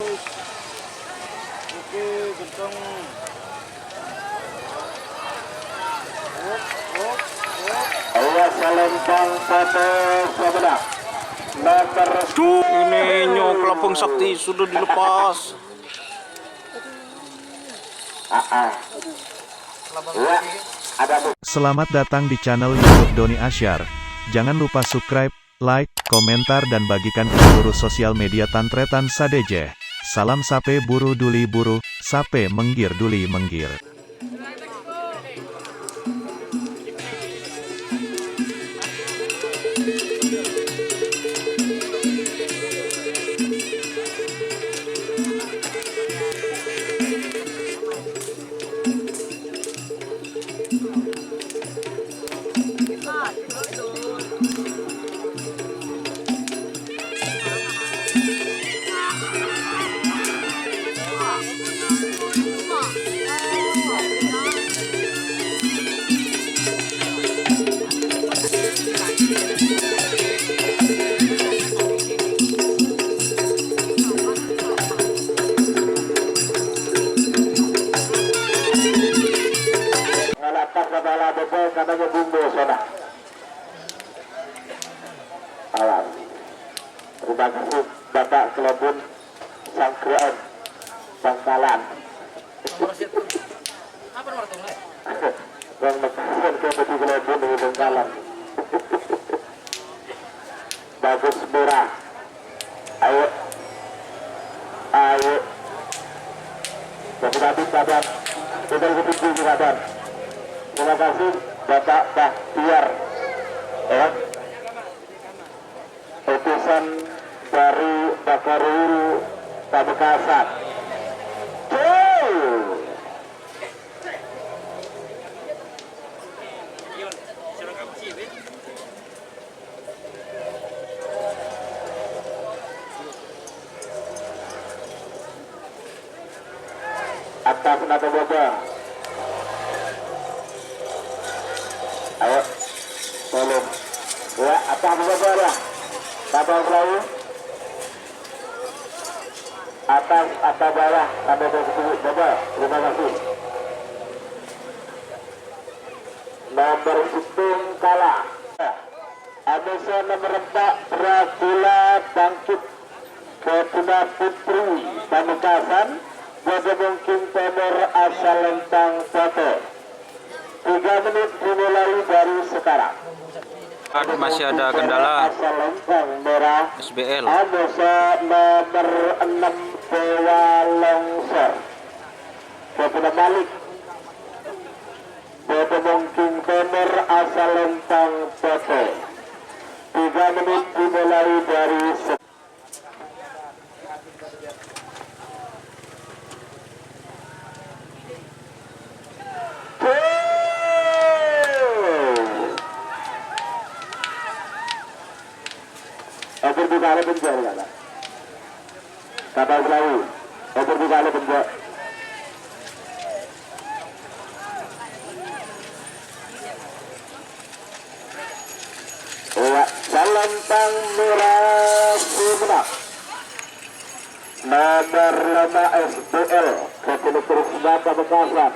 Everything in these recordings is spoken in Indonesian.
Oke, gentong. Awas selempang foto sebelah. Nomor Ini nyok Lapang Sakti sudah dilepas. Ya, ada Selamat datang di channel YouTube Doni Asyar. Jangan lupa subscribe, like, komentar dan bagikan ke seluruh sosial media Tantretan Sadejeh. Salam sape buru duli buru, sape menggir duli menggir. ngalatak kepala bebek katanya bumbu soda. Alas. Terima kasih Bapak Kelebun Sangkreon Bangkalan. Yang mekasin ke Beti Kelebun di Bangkalan. Bagus murah. Ayo. Ayo. Jadi kabar. Kita ikuti kabar. Terima kasih Bapak Bahtiar, ya, utusan dari Bakaruru Pamekasan. Atas nada boba. Ayo, tolong. Ya, apa boba ya? Kapal perahu. Atas bawah, sampai ke situ boba. Terima kasih. Nomor hitung kalah. Amesa nomor 4 Dracula bangkit ke Tuna Putri Pamekasan. Boga mungkin Timur asal Lentang foto. 3 menit dimulai dari sekarang. Masih ada kendala Asal Lentang merah. SBL. Amesa nomor 6 Dewa Longsor. Kepada balik. Boga mungkin Timur asal Lentang foto. 3 menit dimulai dari sekarang. Oportunidade penjara, kapal perahu, oportunidade penjara. Ya, Salantang merah sebelah. Nomor 5 SBL, Kapal Terusbah Pamekasan.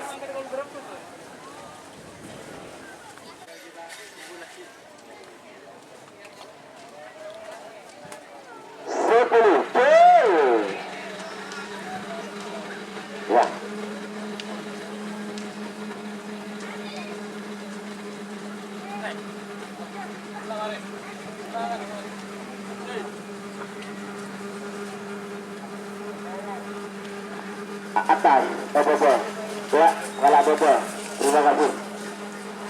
Ya. Atas, bobo. Ya, kalah bobo. Terima kasih.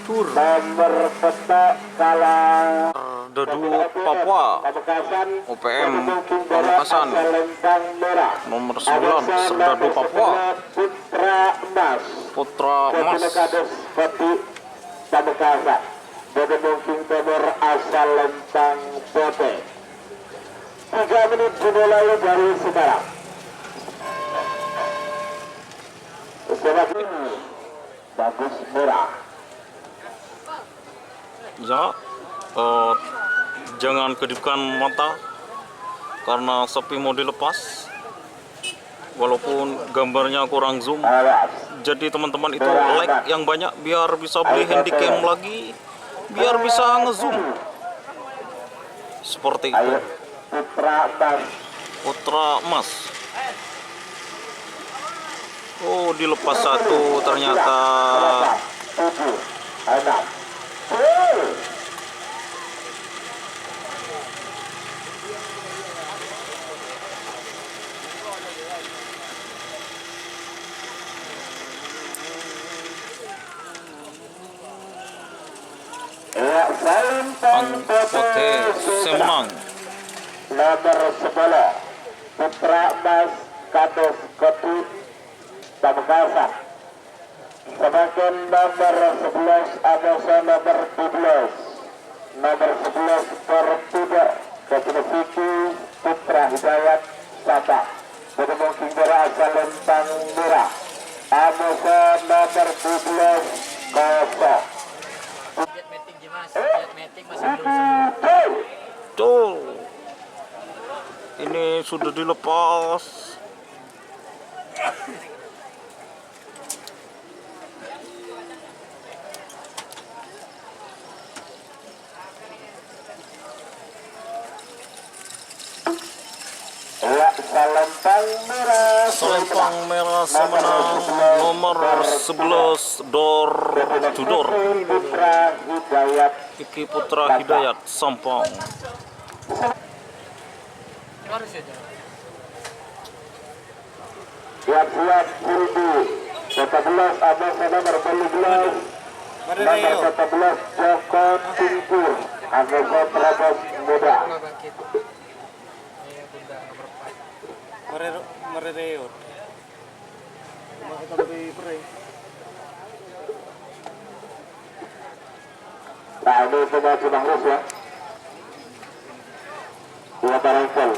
Tur Nomor peta kalah. Dadu Papua Pamekasan. OPM Pamekasan Lentang merah. nomor 9 Serdadu Papua Putra Emas. Putra Emas. Kades Peti Pamekasan. Boga mungkin Timur asal Lentang foto. 3 menit dimulai dari sekarang. Bagus murah. Ya, jangan kedipkan mata karena sapi mau dilepas. Walaupun gambarnya kurang zoom, Awas. jadi teman-teman itu like yang banyak biar bisa beli handycam lagi, biar bisa ngezoom. Seperti itu. Ayo Putra Emas. Putra Emas. Oh, dilepas satu ternyata. 7, 6. Ya, Salintang Pote Semenang. nomor 11 Putra Emas Kados Kopi Pamekasan. Semakin nomor 11 Amosa nomor 12. Nomor 11 Pertuda Keputusi Putra Hidayat Sabah. Bertemu Kinggara asal Lentang Merah. Amosa nomor 12 kosong. Tuh. Ini sudah dilepas. Ya, Salentang Merah. Selempang merah Semenang nomor 11 door to door. Putra Hidayat. Iki Putra Hidayat Sampang. Siap-siap Pulbu 14 Amosa nomor 12. Nomor 14 Joko Tingkur Amosa Terabas Muda. Nah, ini semua sudah lulus ya. Dua barangkali.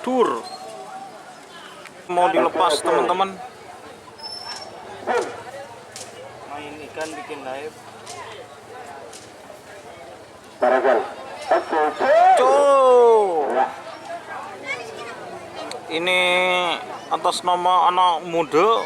Tur. Mau dilepas teman-teman. Main ikan bikin live. Barangkali. Oke. Tuh. Ya. Ini atas nama anak muda.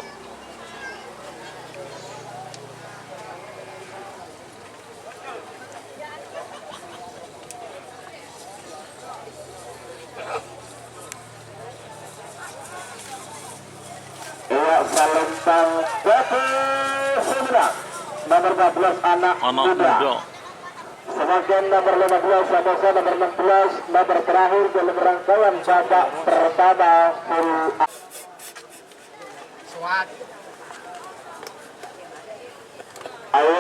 Ya, Salentang Batu Semenang nomor 14 anak muda. Semakin nomor 15 Samosa nomor 16 nomor terakhir dalam rangkaian babak pertama full. Ayo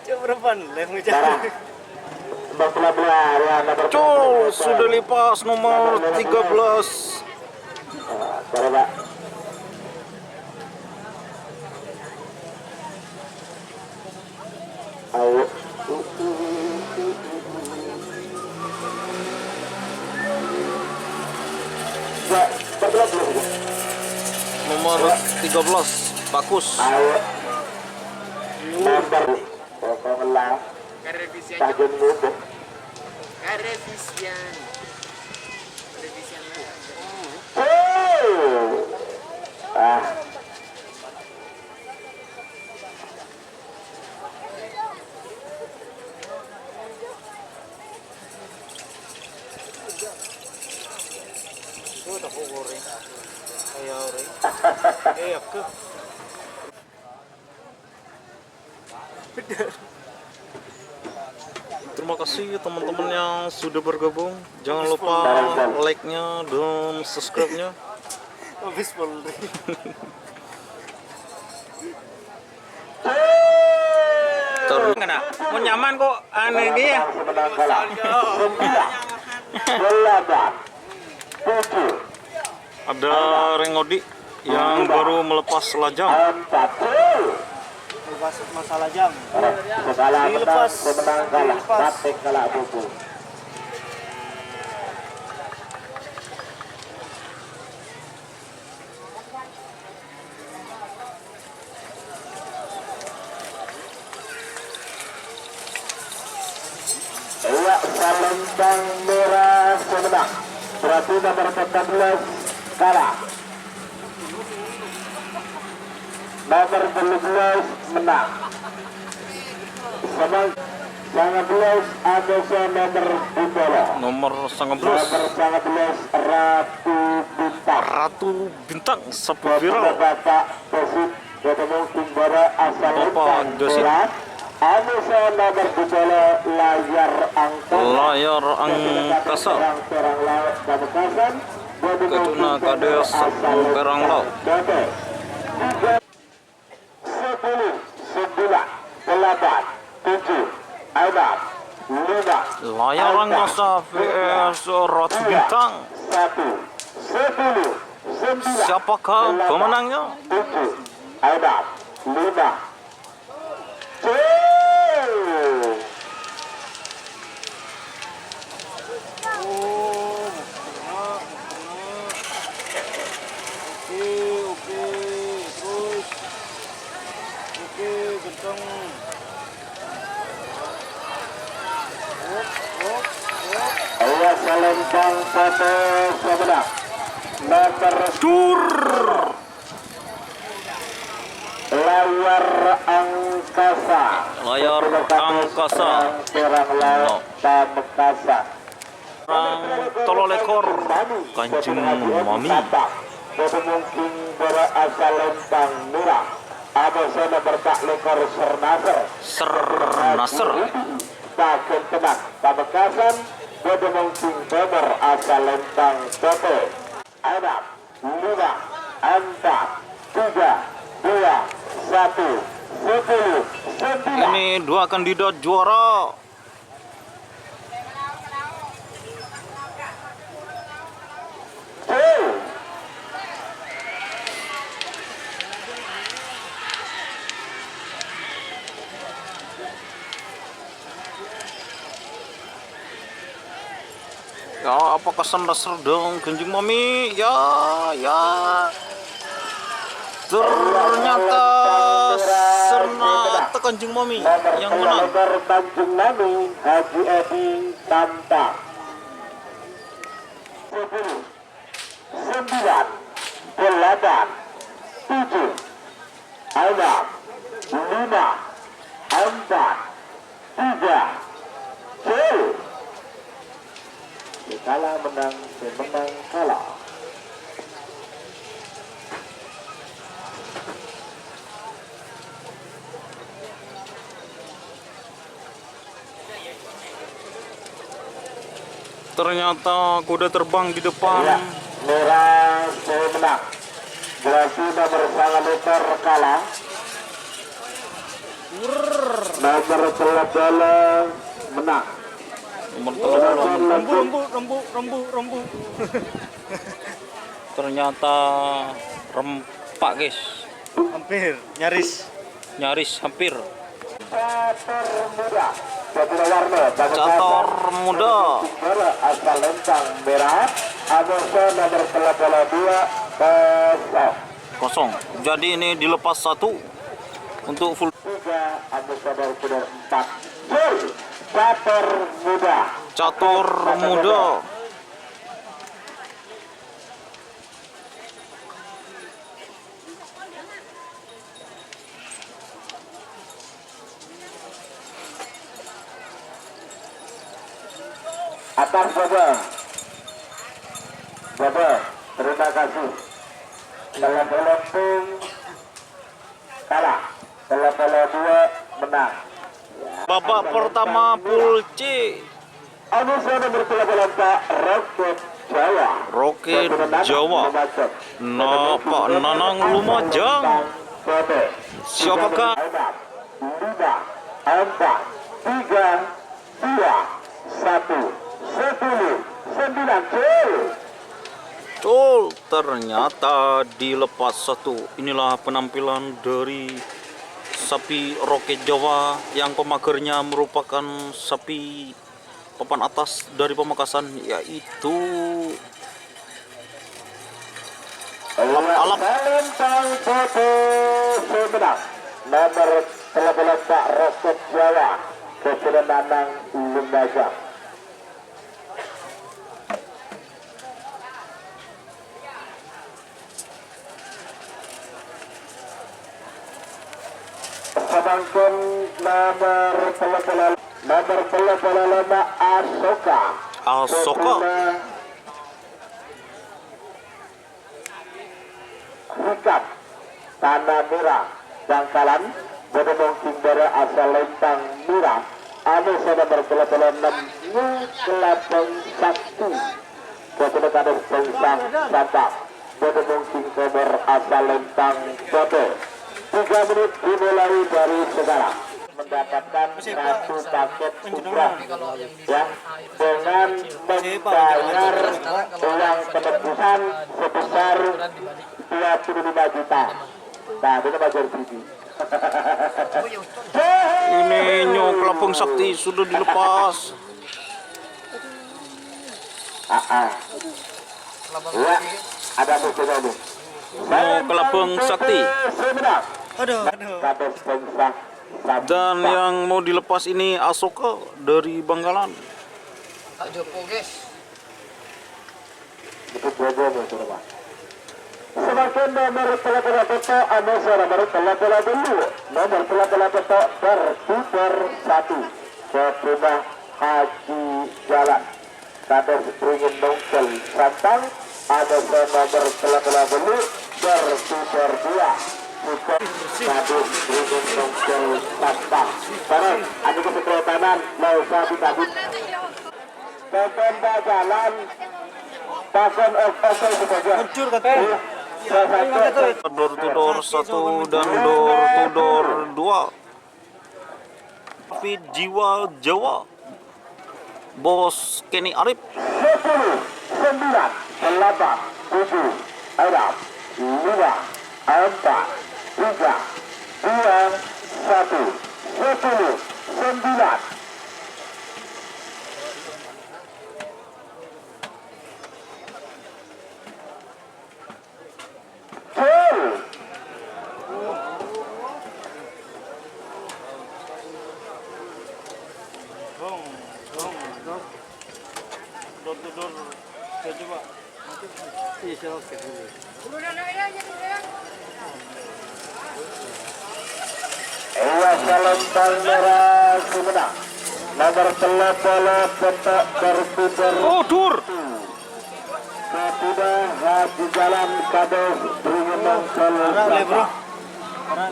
Coba berapa live nih? Sarah. Nomor 12 ya nomor Tuh, sudah lepas nomor 13. Sarah, Pak. Ayo. Ya, berapa dulu? Nomor 13 Bagus. Ayo. Nomor pokoknya Revisian tajam muda. revisian Ah, Tuh tak goreng. Ayo goreng. Aku. Terima kasih teman-teman yang sudah bergabung. Jangan lupa like-nya dan subscribe-nya. Habis full. Terus mau nyaman kok aneh dia. semenang kalah. 9, 8, 7, Ada Rengodi yang baru melepas lajang. 4. Lepas masalah jam. Sekala menang, Dilepas. semenang kalah. Dilepas. Batik kalah buku. Iya, Dua Salembang merah semenang. Berarti nomor 14 kalah. Nomor 12 menang. Sama 19 Adosa nomor 12. Nomor 19 Nomor 19 Ratu Bintang. Ratu Bintang sapi Bapak viral. Bapak Dosit ketemu Timbara asal Bapak Dosit. Adosa nomor 12 layar angkasa. Layar angkasa. Perang laut Pamekasan. Kaduna Kades Perang Laut. 10, 9, 8, 7, 6, 5, Layar angkasa vs Ratu Bintang. 1, 10, 9, Siapakah pemenangnya? 7, 6, 5, Oke, terus. Oke, genteng. Awas Salembang foto sebelah nomor Dur. layar angkasa. Layar angkasa. Perang laut Pamekasan. Perang Tololekor Kanjeng Mami. Mungkin berasal lempang murah. Ada sana bertak lekor Sernaser. Sernaser. Pakai tenang. Pamekasan. Pada mungkin berasal lempang foto. Ada 5, 4, 3, 2, 1, 10, 9. Ini dua kandidat juara. Ya, apakah Sernaser dong Kanjeng Mami? Ya. Ternyata Kanjeng Mami yang menang. Nomor Tanjung Nami Haji Edi Tampak. 10, 9, 8, 7, 6, 5, 4, 3, 2. Kalah menang, menang kalah. Ternyata kuda terbang di depan. Ya, merah menang. Berarti nomor sangat meter kalah. Nomor bola menang. Nomor telepon. Rembu. Ternyata rempak guys. Hampir, nyaris. Nyaris hampir. Catur muda. Catur warna. Catur muda. Asal lentang merah. Adosa nomor bola 2 Kosong. Jadi ini dilepas satu untuk full. 3. Adosa nomor 4. Catur muda. Catur muda. Atas Baba, terima kasih. Bola pun kalah. Bola 2 menang. Babak pertama pool C. Adosa nomor bola 4 Roket Jawa. Roket Jawa. Pak Nanang Lumajang. Siapakah? 5, 4, 3, 2, 1, 10, 9. Betul, ternyata dilepas satu. Inilah penampilan dari sapi Roket Jawa yang pemagernya merupakan sapi papan atas dari Pamekasan, yaitu Alap. Lempang foto sebenang nomor 13 Pak Roket Jawa. Kesudah Nanang Lumajang. Sangkun nomor 35 Asoka. Asoka. Hikam Tanah Merah Bangkalan Bodong Timbara asal Lentang Merah. Anu saya nomor 36 Kelabang Sakti. Kepada kader Pengsang Sabak Bodong Timbara asal Lentang Bodo. 3 menit dimulai dari sekarang. Mendapatkan satu paket umrah ya, dengan membayar uang penebusan sebesar 25 juta. Nah, ini bajar sini. Ini Nyo Kelabang Sakti sudah dilepas. Ya, ada musuhnya nih. Nyo Kelabang Sakti. Aduh. Kader Pengsang Sabak. Dan yang mau dilepas ini Asoka dari Bangkalan. Kak Jopo guys. Itu bobo coba. Semakin nomor telah beto, anu nomor telah dulu. Nomor telah beto bertutur 1 ke rumah Haji Jalan. Kader Beringin Nongkel Santang. Anu nomor telah dulu bertutur 2. Kader Beringin Nongkel Santang. Barang, anu kesekretanan mau sabi kabut. Pemda Jalan. Pasang official sebagai Hancur kata. Door to door 1 dan door to door 2. Tapi jiwa Jawa. Bos Kenny Arif. 10, 9, 8, 7, 6, 5, 4, 3, 2, 1, 10, 9. Door to door. Saya coba. Iya, saya oke dulu. Lentang Merah Sumedang. Nomor telepon petak berputar. Oh, dur. Ketiga Haji Jalan Kades Beringin Nongkel bro.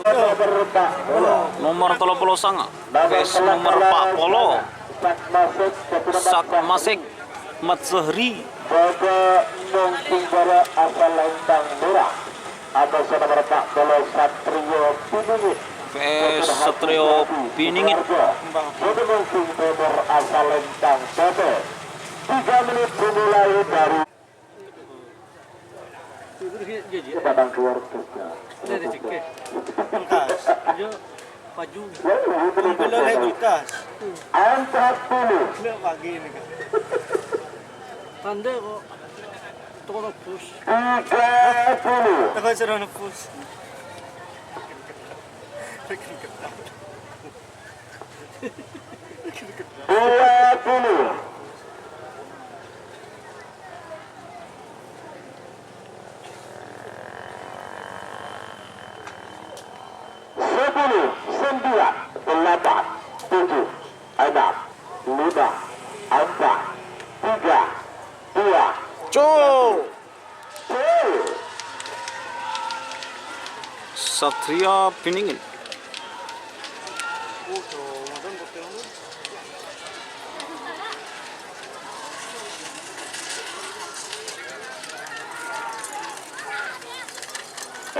Nomor 40. Nomor 30 sanga. Guys, nomor 40. Sak Masik Mat Zahri. Bodo Nongking Bara asal Lentang Merah. Atas nomor 40 Satrio Piningit. PS Satrio Piningit. Bodo Nongking Bara asal Lentang Bodo. 3 menit dimulai dari Padang keluarga. Paju. Belum Belum naik jutas. 40. Belum pagi ini kan. Tanda kok. Toko nepus. 30. Toko suruh nepus. 20. Col. Satria Piningit.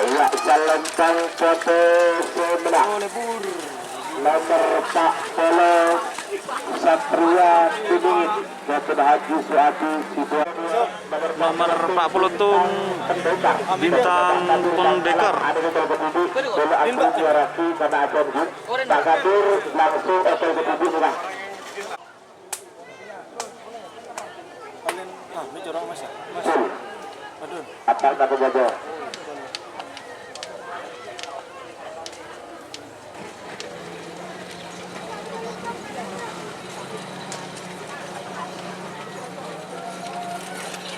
Ya, jalan Kang Koto Semenang. Nomor 40 Satria Piningit. Kepada Haji Suati Sidoarjo. Nomor 40 Tung Bintang Pendekar. Ada betul ketujuh. Bola aku juaraki karena ada begitu. Pak Kadir langsung betul ketujuh sudah. Ini corong mas ya? Mas. Aduh. Apa kata bodoh?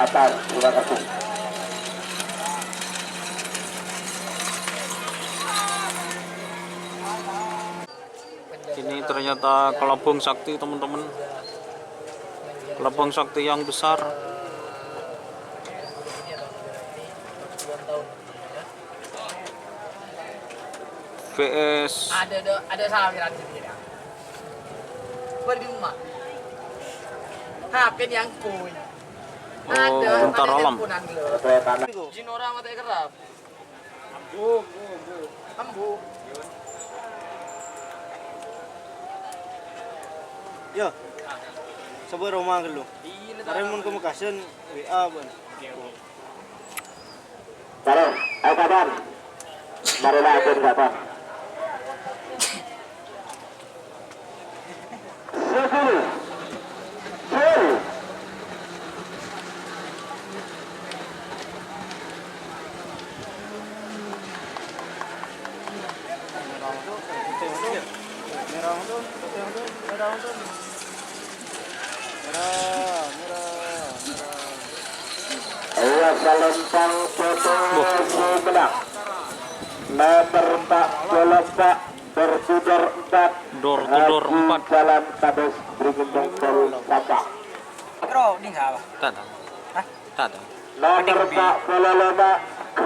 Atas, terima kasih. ternyata kelabang sakti teman-teman, kelabang sakti yang besar. VS Ada sawiran sendiri. Di rumah. HP yang kuy. Tentara alam. Jinora mata kerap. Ambu. Yo. Sabar rumah ke lu. Karena mun kemekasan WA ban. Baru, ayo kapan? Marilah atur kapan? 10, 10. Ayo Salentang Coto Sumedang. Nomor 44 bersudar 4 Door to door 4. Jalan Kades Brigenteng Pol Sabah. Bro, ini apa? Tak tahu. Tak tahu. Nomor 45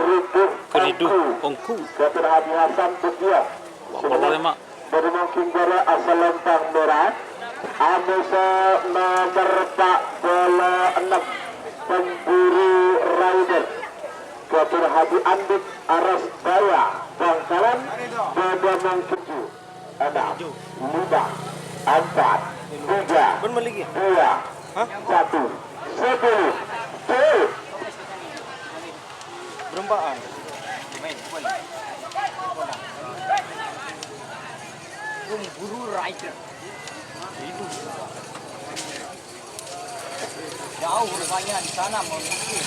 Keridu Ongku. Dr. Hadi Hasan Bukia. Kalau emak Dari Mungkin Gora asal Lentang Merah. Anusa nomor 46 Pemburu Rider. Dr. Hadi Andit Aras Daya Bangkalan. Pada Mungkin 6 5 4 3 2 1 10 Berempaan. Guru rider. Jauh rupanya di sana mau ngisi.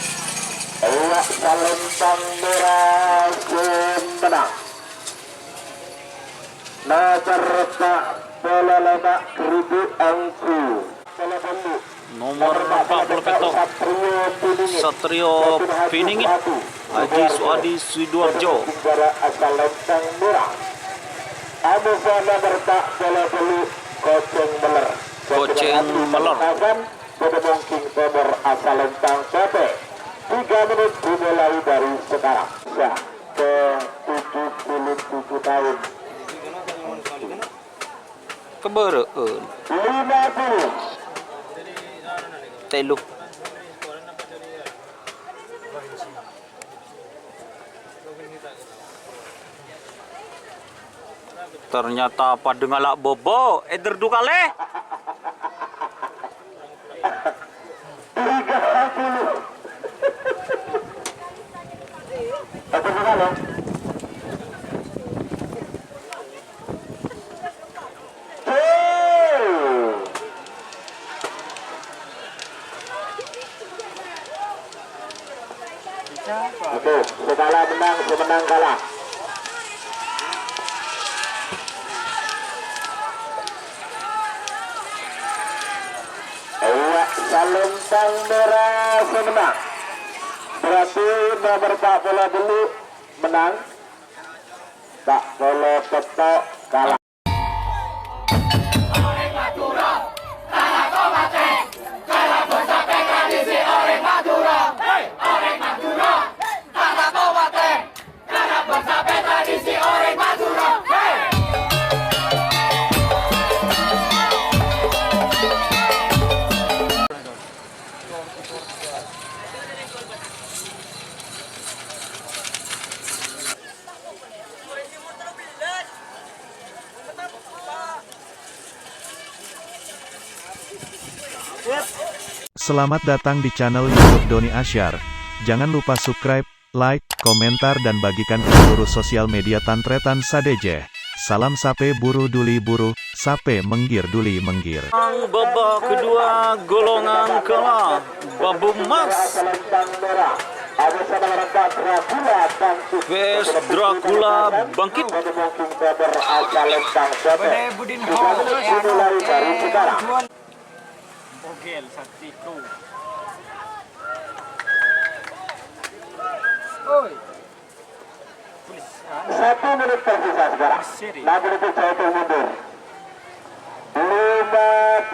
Awak Salentang Merah Sumedang. Nomor 45 Ribu Angku. nomor 40 petok Satrio Piningit Haji Suadi Sidoarjo. Asal Lentang Merah. Anu nomor 40 Koceng Meler. Koceng Meler. Pada Mungkin nomor asal Lentang Sote. 3 menit dimulai dari sekarang. Ya, ke 77 tahun. Kebereen 50. telu. Ternyata pada ngalak bobo eder dukale. 30. Apa bukan? Oke, segala menang, semenang kalah. Awak Salentang Merah semenang. Berarti nomor 40 dulu menang. 40 petok kalah. Selamat datang di channel YouTube Doni Asyar. Jangan lupa subscribe, like, komentar dan bagikan ke seluruh sosial media Tantretan Sadejeh. Salam sape buru duli buru, sape menggir duli menggir. Babak kedua golongan kelah Babu Mas Salentang Merah. Ada saudara Dracula bangkit. vs Dracula bangkit. Pada Mungkin nomor asal Lentang Sote. Dimulai dari sekarang. Ogel Saktiko. Oi. 1 menit tersisa sekarang. 6 menit jauh mundur. 20.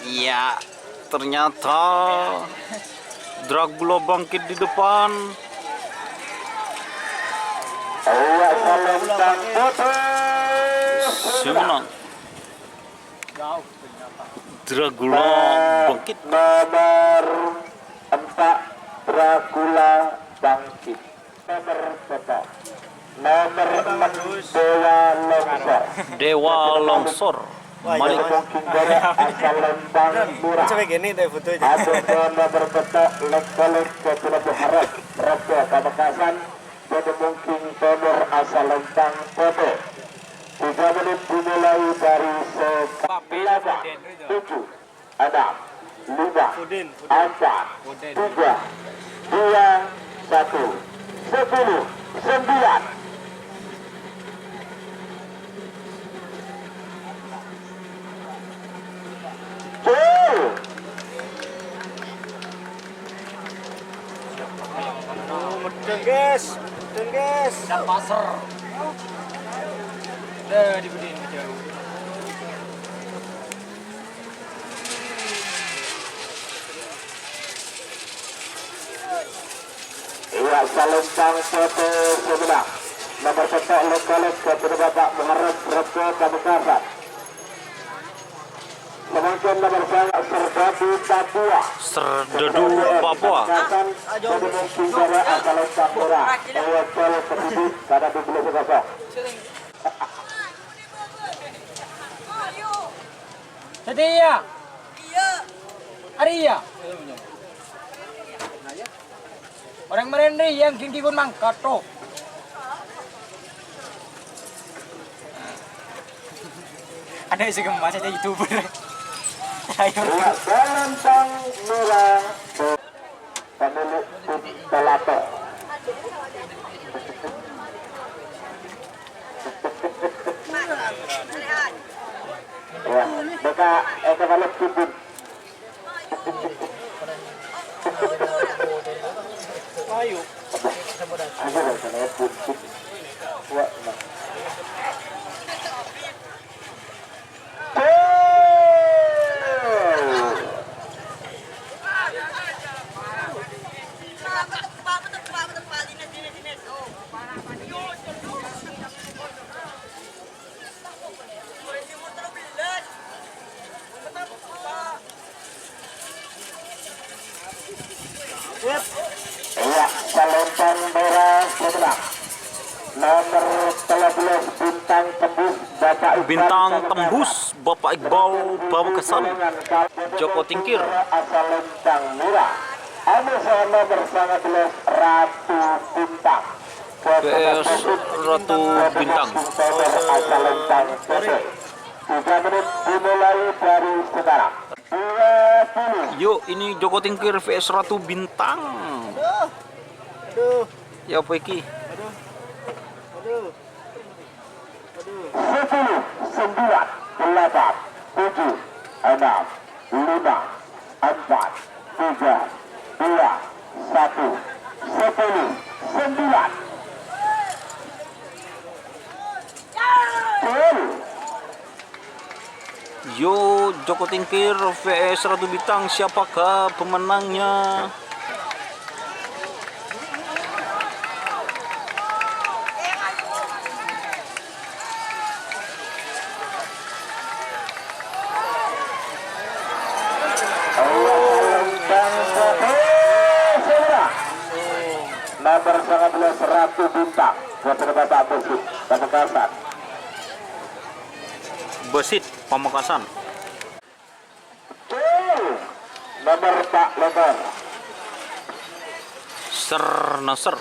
Iya, ternyata Dracula bangkit di depan. Semenang. Dracula bangkit. Nomor 4 Dracula bangkit. Nomor 4 nomor 6 Dewa Longsor. Mari asal Lembang Murah. Coba gini deh fotonya. Ada nomor petak lek-lek ke Pulau Harap Raja Pamekasan. Pada mungkin nomor asal Lembang foto. 3 menit dimulai dari sekarang. 7, 6, 5, 4, 3, 2, 1, 10, 9. Mudeng guys, mudeng guys. Dan pasar. Udah dibedain jauh. Iya, Salembang foto sebelah. Nomor petak lek-lek kepada Bapak Muharrem Raja Pamekasan. Kemudian nomor banyak Serdadu Papua. Serdadu Papua. Jadi mungkin dari asal Lembang Murah. Mewakil penduduk karena di Pulau Kosong. Setia. Arya. Orang merendi yang tinggi pun mangkato. Ada isi gemas aja YouTuber. Ayo. Lembang Murah. Pemilik Pelato. Ya, mereka kalau kubur. Ayo. Ayo lah, saya pun kuat lah. Iya, Salembang Merah sebelah. Nomor 13 Bintang Tembus Bapak Iqbal. Bintang Tembus Bapak Iqbal Pamekasan. Joko Tingkir. Asal Lembang Murah. Ada nomor 19 Ratu Bintang. PS Ratu Bintang. Asal Lembang Murah. 3 menit dimulai dari sekarang. 20. Yuk, ini Joko Tingkir vs Ratu Bintang. Aduh, Ya apa iki? aduh. 10, 9, 8, 7, 6, 5, 4, 3, 2, 1, 10, 9. Yo, Joko Tingkir vs Ratu Bintang, siapakah pemenangnya? Nomor 19 Ratu Bintang kepada Bapak Besit Pamekasan. Besit Pamekasan. Nomor Pak Lebar. Ser Nasr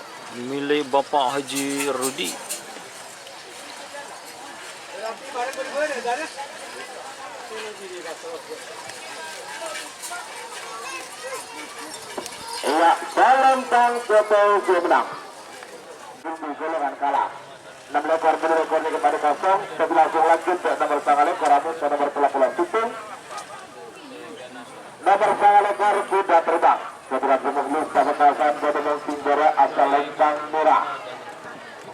milik Bapak Haji Rudi. Iya, Salembang Foto menang. Golongan kalah. 6 lekor rekornya kepada kosong. Sebelah langsung lanjut ke nomor tanggal ekor nomor 10 Tutung. nomor 9 ekor kuda terbang. Ketika Pemulus Pamekasan Bodong Tinggara asal Lengkang Merah.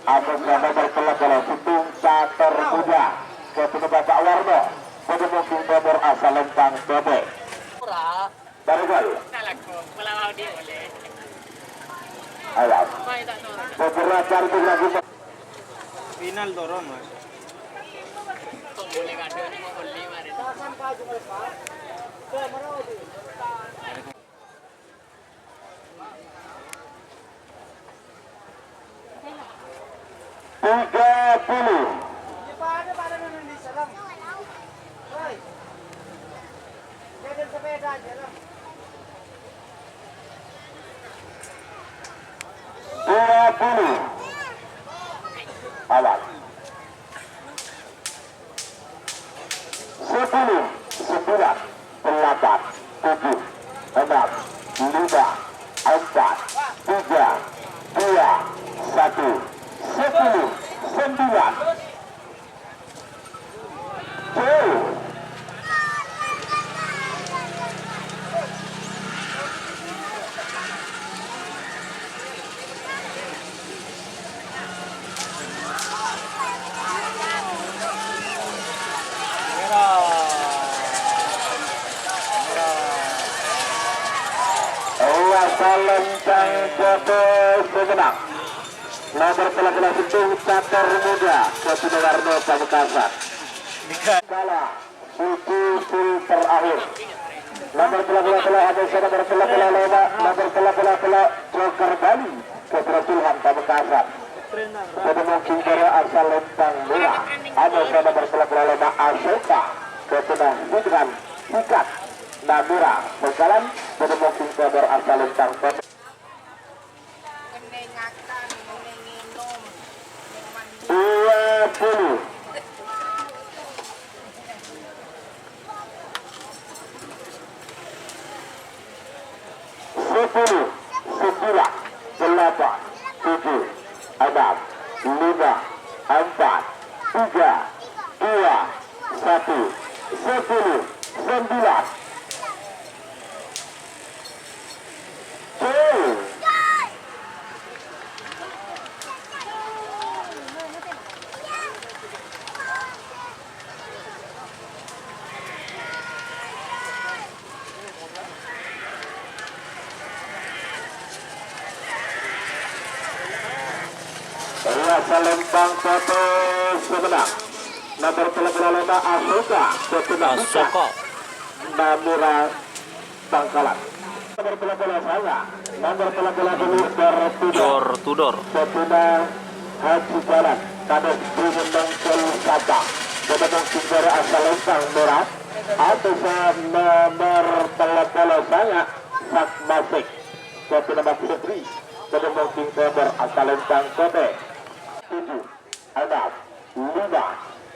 Atas nomor telah Situng Cater Muda. Ketika Bapak Warno Bodong Tinggara asal Lengkang Bebe. Barangkal. Awas. Beberapa kali lagi. Final dorong mas. Tiga puluh. Dua puluh. Awas. 10, 9, 8, 7, 6, 5, 4, 3, 2, 1, 10, 9. Lengkang Jodo Segenap. Nomor telah Situng Cater Muda Ketua Warno Pamekasan. Kala buku terakhir. Nomor telah ada nomor telah lima. Nomor telah Joker Bali Ketua Tulhan Pamekasan. Bodong Tinggara asal Lengkang Merah. Ada nomor telah lima Asoka Ketua Hidran Sikat Namura Bekalan. Bodong Tinggara asal Lengkang Merah. 20. 10, 9, 8, 7, 6, 5, 4, 3, 2, 1, 10, 9. Lempang foto sebenang. Nomor telah Asoka Asoka Namura Bangkalan. Nomor telah saya. Nomor telah dulu Door to door. Ketua Haji Jalan Kades Brimendang Kelapa. Bodong Tinggara asal Lengkang Merah. Atas nomor telah saya Sak Masik. Ketua Mbak Putri. Bodong Tinggara asal Lengkang Kote. 7, 6, 5,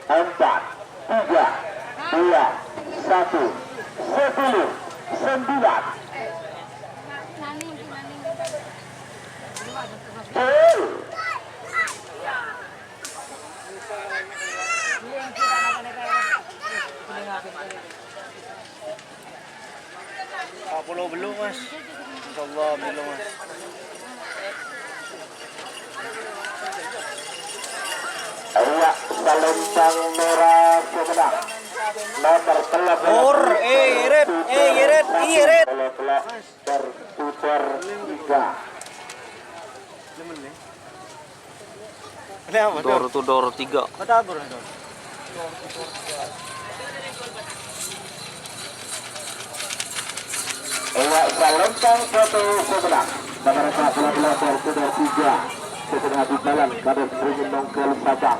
4, 3, 2, 1, 10, 9. Pulau belum mas. Insyaallah belum mas. Awak Lempang Merah Sebenang. Nomor telah Irit. berputar 3. Ini apa? Door to door 3. Kata apa itu? Awak Lempang foto Sebenang. Nomor telah berputar 3. Setelah di jalan Kades Brimendang Kelapa.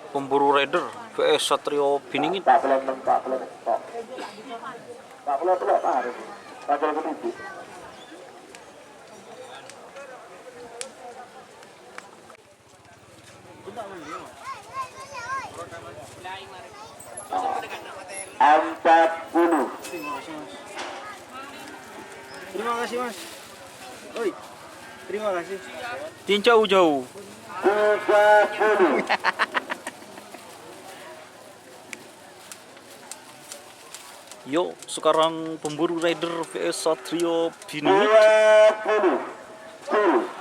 Pemburu Raider vs Satrio Biningit. Empat puluh. Terima kasih Mas. Oi. Terima kasih. Cincau jauh. 30. Yuk, sekarang pemburu rider vs Satrio Binuit. 20.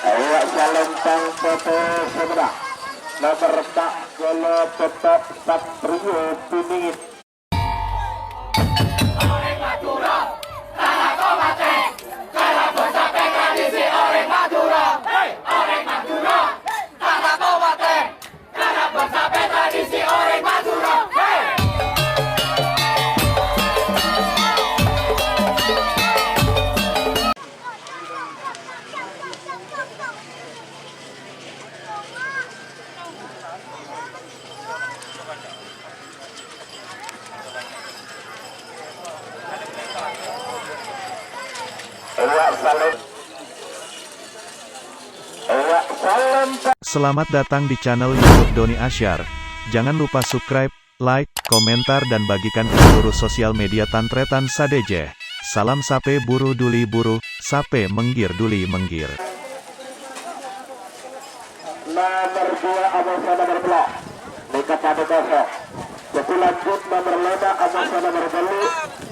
Awak Salentang foto seberang nomor 4 Golo tetap Satrio Binuit. Selamat datang di channel YouTube Doni Asyar. Jangan lupa subscribe, like, komentar dan bagikan ke seluruh sosial media Tantretan Sadejeh. Salam sape buru duli buru, sape menggir duli menggir. Nomor 2 Amosa nomor blok dekat pada kosong. Jadi lanjut nomor 5 Amosa nomor belu,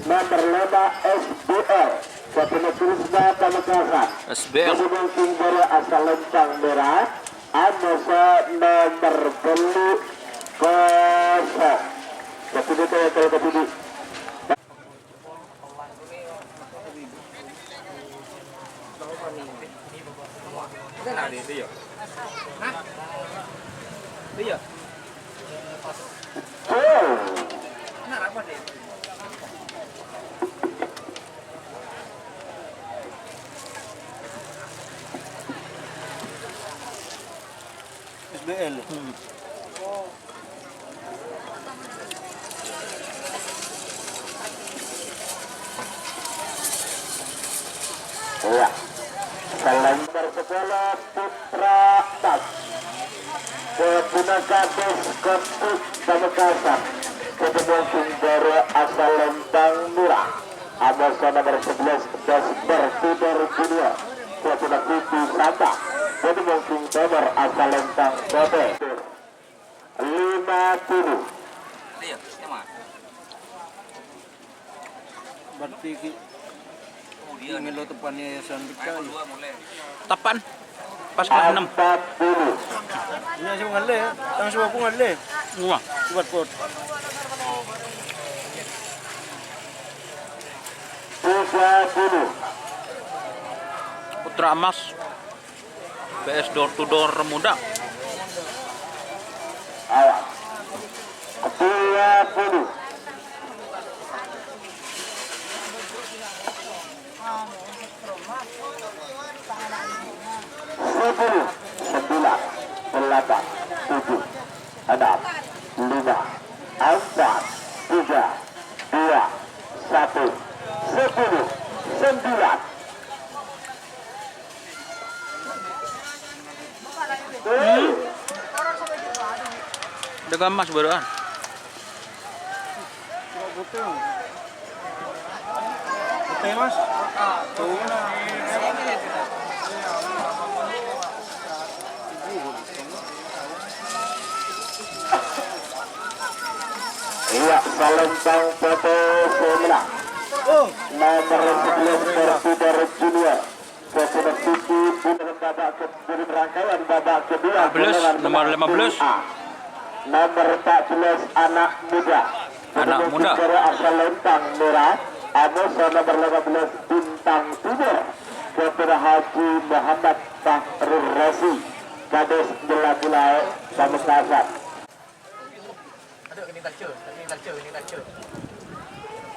nomor 5 SBL. Jadi Krisna Pamekasan. SBL. Jadi mungkin dari asal lempang merah. Amosa nomor belu kosong. Jadi itu yang terjadi. SBL. Ya. Salam bersekolah Putra Tas. Kebuna Gadis Keput Pamekasan. Ketemu Sundara asal Lembang Murah. Amosa nomor 11 Desper Tudor Junior. Kebuna Kutu Santa. Ketemu Sundara asal Lembang Bote. 50. Berarti ini lo tepannya Yayasan Bika. Tapan. Pas kelas 6. 40. Ini asyik ngale, tang suwa pun ngale. Wah, Buat pot. 30. Putra Emas. PS door to door muda. Awas. 20. 10, 9, 8, 7, 6, 5, 4, 3, 2, 1, 10, 9. Dagang emas baruan. Putih. Putih Mas. Tuh. Iya, Salentang foto sebelah. Nomor 11 Persudar Junior. Persudar Suci Bundaran babak kedua rangkaian babak kedua. 15, nomor 15. Nomor 14 Anak Muda. Anak Muda. Dari asal Lentang Merah. Amosa nomor 15 Bintang Timur. Kepada Haji Muhammad Fahrul Razi. Kades Jelagulai Pamekasan.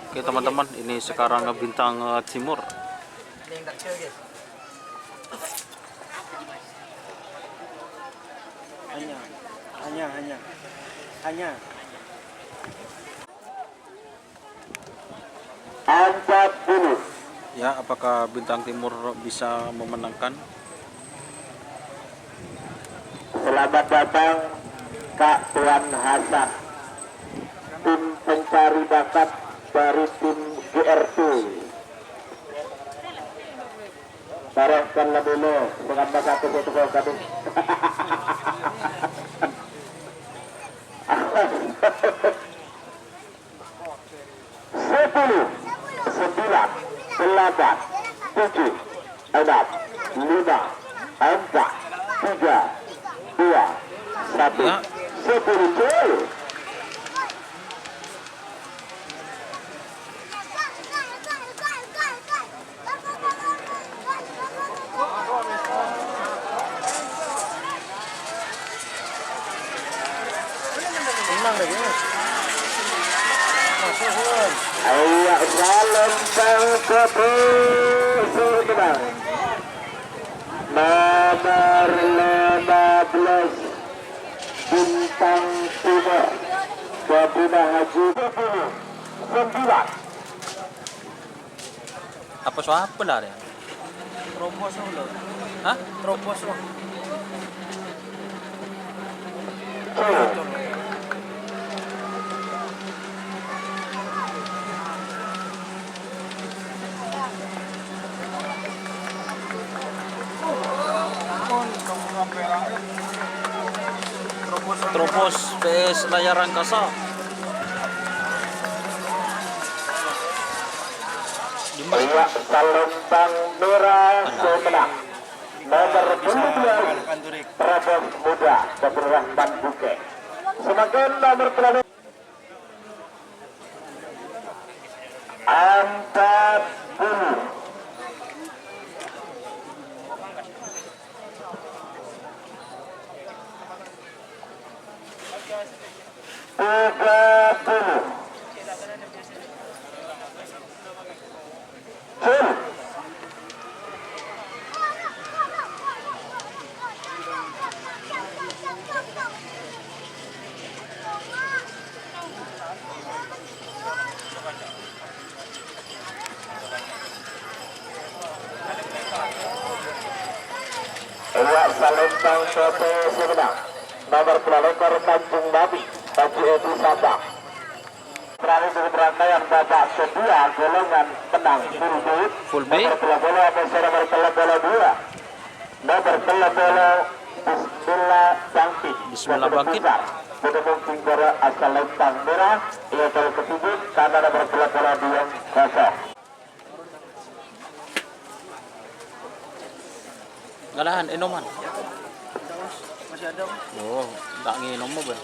Oke teman-teman, ini sekarang Bintang Timur. Hanya. 40. Ya, apakah Bintang Timur bisa memenangkan? Selamat datang Kak Tuan Hasan, tim pencari bakat dari tim GR2. Barangkan dulu dengan bakat itu kami. 10, 9, 8, 7, 6, 5, 4, 3, 2, 1, Ya. 10 gol. Ayo salam bangsa Sumenang. Nomor 15 Bintang Timur Babina Haji 9. Apa soal benar ya? Terobos lo. Hah? Terobos lo. Terobos PS layar angkasa. Iya, Salembang Merah Sumenang. Nomor 12 Terobos Muda Keberrahman Buke. Semakin nomor 12 40. Salembang PT Sumenang. Nomor pelakor Tanjung Nabi Haji Edi Sabang. Terakhir dari perantaian babak kedua golongan menang Full B. Nomor telah bola nomor telah bola 2. Nomor telah bola Bismillah Bangkit. Bismillah Bangkit. Pendukung Tinggara asal Lembang Merah. Ia kalau ketujuh karena nomor telah bola 2-0. Galahan enoman. Masih ada. Oh, tak nginom mo ba?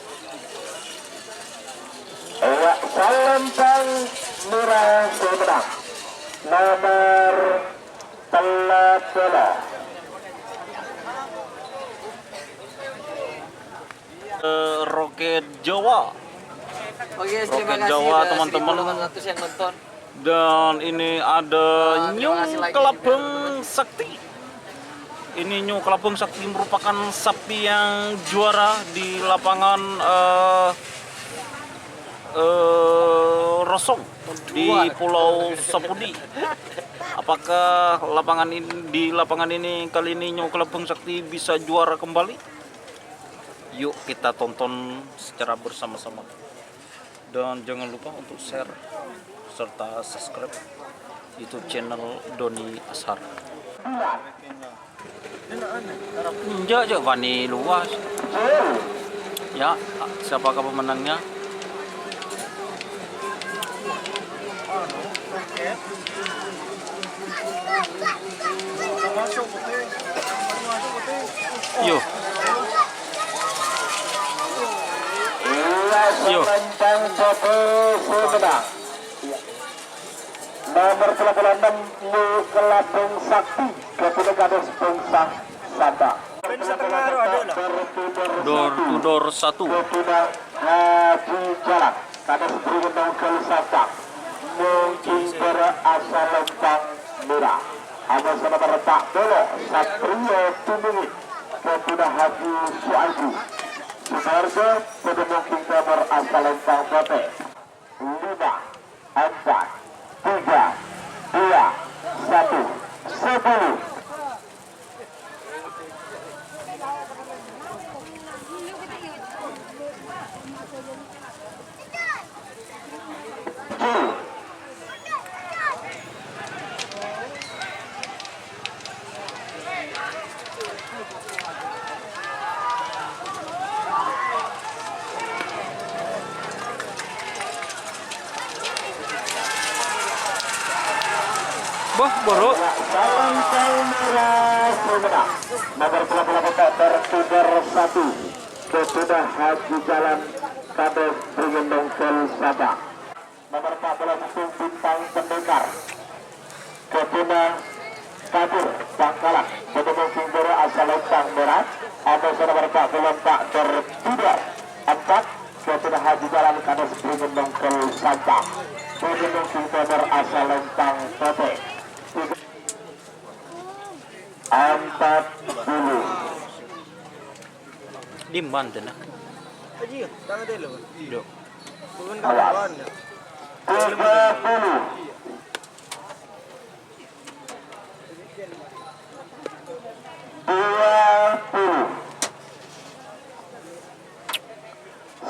Iya, Salembang Merah Sumenang. Nomor telah bola. Roket Jawa. Oke, terima kasih Jawa, udah teman-teman. 1.800 yang nonton. Dan ini ada New terima kasih lagi Kelabang Sakti. Ini New Kelabang Sakti merupakan sapi yang juara di lapangan Rosong di Pulau Sapudi. Apakah di lapangan ini kali ini New Kelabang Sakti bisa juara kembali? Yuk kita tonton secara bersama-sama. Dan jangan lupa untuk share serta subscribe YouTube channel Doni Ashar. Enggak aja Vani luas. Ya, siapakah pemenangnya? Yo. Salembang PT Sumenang. Nomor 86 New Kelabang Sakti Ketua Kades Bungsang Sabang. Door to door 1. Ketua Haji Jalan Kades Bungsang Sabang. Mungkin berasal Lembang Merah. Hanya nomor retak dulu Satrio Tumingit Ketua Haji Suaibu. Suharjo pendukung nomor asal Lembang PT 5, 4, 3, Bah, baru. Salentang merah pemenang nomor 28 tertuber 1 Ketuda Haji Jalan Kades Begendong Kel Sabang. Nomor 14 itu Bintang Pendekar Ketuda Kabur Bangkalan Begendong Singgoro Salentang merah. Atau nomor 44 tertuber 4 Ketuda Haji Jalan Kades Begendong Kel Sabang. Begendong Singgoro Salentang Tote 40. Di Banten. Aji, tangan dulu. Dok. Bukan kawan. 30.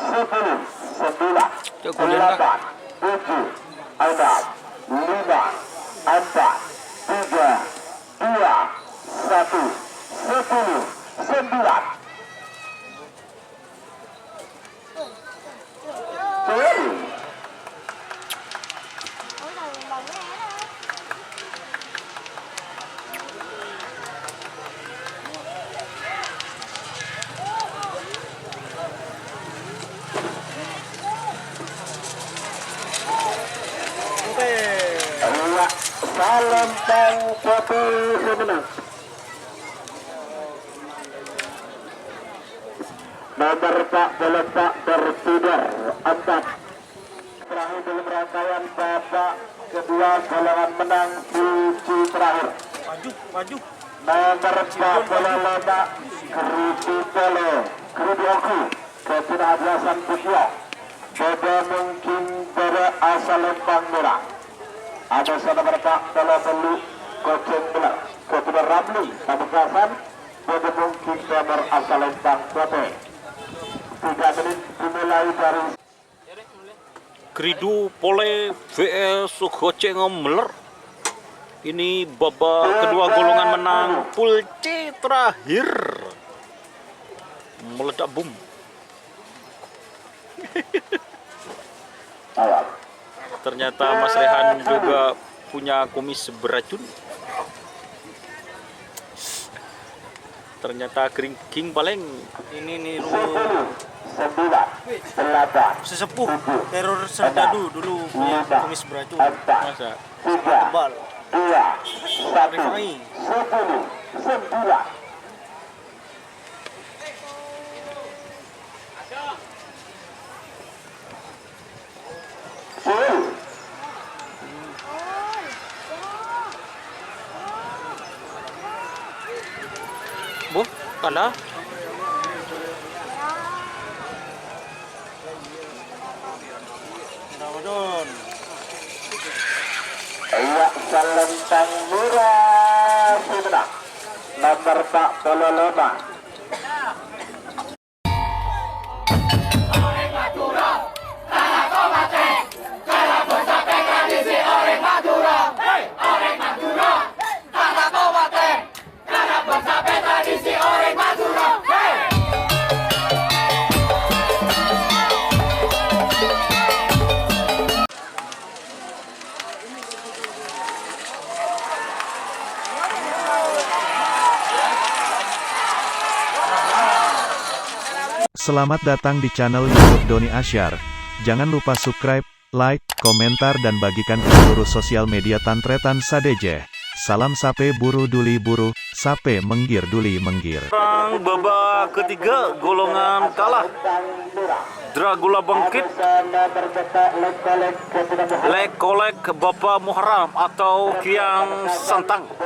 10, 9, 8, 7, 6, 5, 4, 3, 2, 1, 10, 9. Salentang Tote pemenang. Nomor 44 tertuber 4. Terakhir dalam rangkaian babak kedua golongan menang kunci terakhir. Maju. Nomor 45 Kridu Polo Kridu Oku Ketuda Hasan Pusyo Beda mungkin pada asal Lempang Merah. Ada nomor 40 Koceng Belah Ketuda Ramli Pamekasan Beda mungkin nomor asal Lempang Tote. 3 menit dimulai dari Kridu Pole vs Goceng Meler. Ini babak kedua golongan menang pool C terakhir. Meledak boom. Ternyata Mas Rehan juga punya kumis beracun. Ternyata King paling Ini nih 10, 9, 8, sesepuh teror serdadu dulu punya kumis beracun. 4, masa 3, Tebal. 2, 1, 10, 9. Bu, kalah. Ramadan. Iya, Salentang Merah pemenang nomor 45. Selamat datang di channel YouTube Doni Asyar. Jangan lupa subscribe, like, komentar dan bagikan ke seluruh sosial media Tantretan Sadejeh. Salam sape buru duli buru, sape menggir duli menggir. Babak ketiga golongan kalah. Dragula Bangkit, Lekolek Bapak Muharram atau Kiang Santang. 3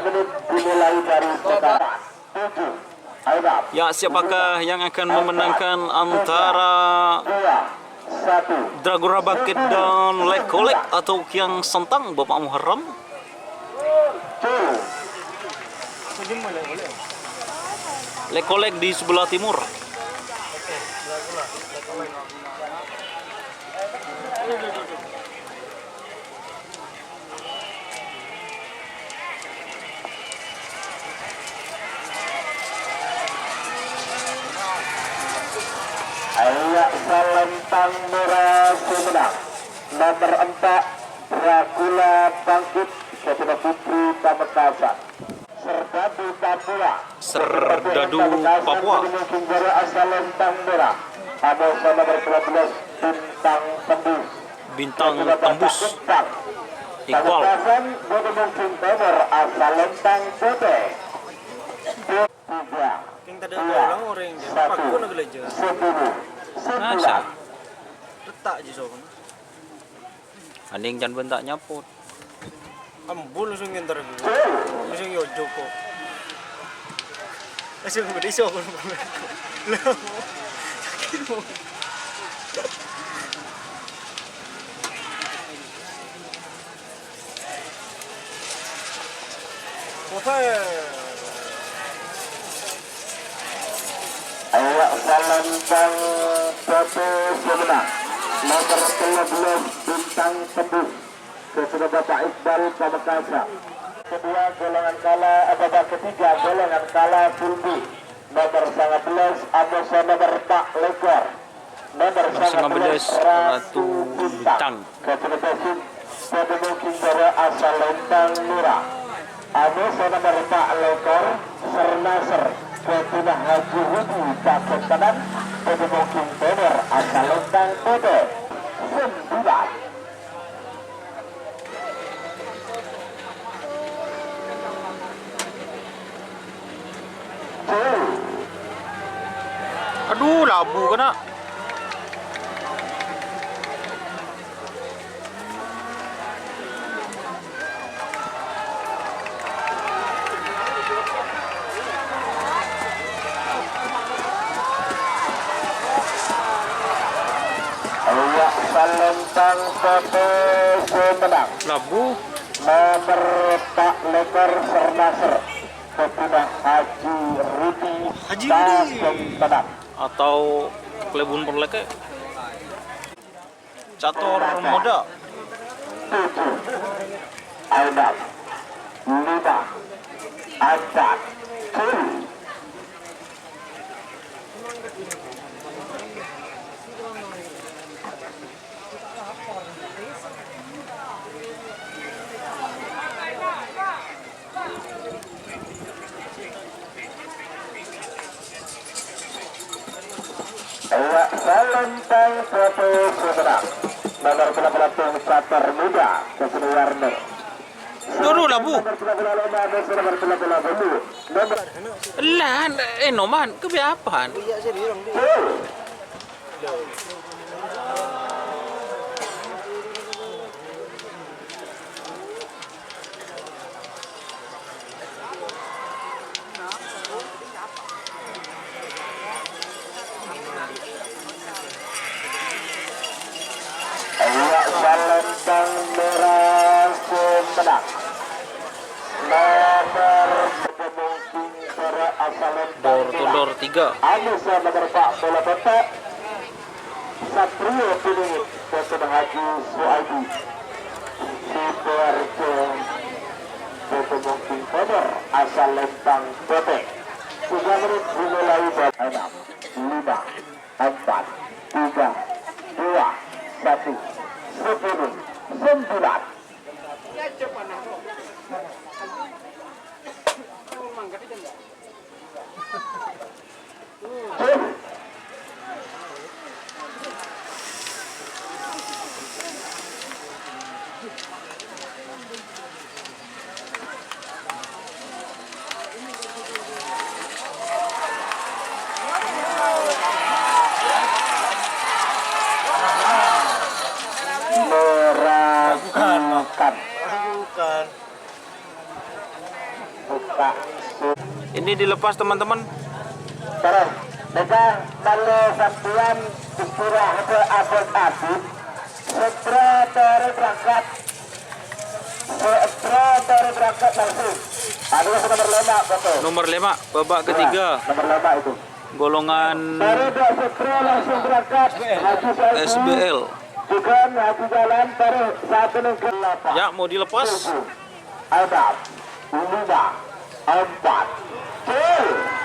menit dimulai dari sekarang. 7, Ya, siapakah yang akan memenangkan antara 2, 1. Dragula Bangkit dan Lekolek atau Kiang Santang Bapak Muharram? Lekolek di sebelah timur. Ayak Salentang Merah pemenang nomor 4 Dracula Bangkit kepada Putri Pamekasan. Serdadu Papua. Serdadu Papua. Juara asal Lentang Merah. Nomor 12 Bintang Tembus. Bintang Tembus. Iqbal. Pamekasan mungkin nomor asal Lentang Putih. 3 King tadi orang orang dia. Paku nak geleja. 10 Masa? Letak je sopan. Aning jangan bentak nyaput. Ambul langsung ngentar gue. Langsung yojo kok. Langsung gue disokon. Apa? Awak Salentang Toto Semenang nomor 13 Bintang Tembus kepada Bapak Iqbal Pamekasan. Kedua golongan kala babak ketiga golongan kala Fulbi nomor 19 Amosa nomor 4 Lekor nomor 19 Ratu Bintang kepada Basim pada mungkin dari asal Lentang Murah. Amosa nomor 4 Lekor Sernaser kepada Haji Hudi Paket Kanan pada mungkin nomor asal Lentang Kode 9. Aduh, labu kena. Awak Salentang Toto Semenang Labu. nomor 4 Lekor Sernaser kepada Haji Rudi Haji Rudi. Paket Atau Klebun Perleke. Catur Moda. 7 Aidam 5 Acat 10. Awak Salentang Toto Semenang nomor 18 Catur Muda kepada Warner. Aduh, labu. Nomor 18 nomor Lah, noman kebiapan. Iya sih dia orang dia. 10. Awak Salentang Merah Semenang nomor mungkin para asal Dor to dor 3. Anusa nomor 4 bola kotak Satrio Piningit kepada Haji Suaidi Sidoarjo Toto mungkin nomor asal Lentang Kotek 3 menit dimulai dari 6 5 4 3 2 1 10 9. Meragukan Bukan. buka Ini dilepas teman-teman. terus pegang lalu sampian istirahat ke abad-abad setra dari berangkat langsung aduh nomor 5 betul Nomor 5, babak ketiga. nomor 5 itu Golongan dari dua setra langsung berangkat Haji SBL. juga Haji Jalan dari 1 ke 8 Ya, mau dilepas. Adam 5 4 10.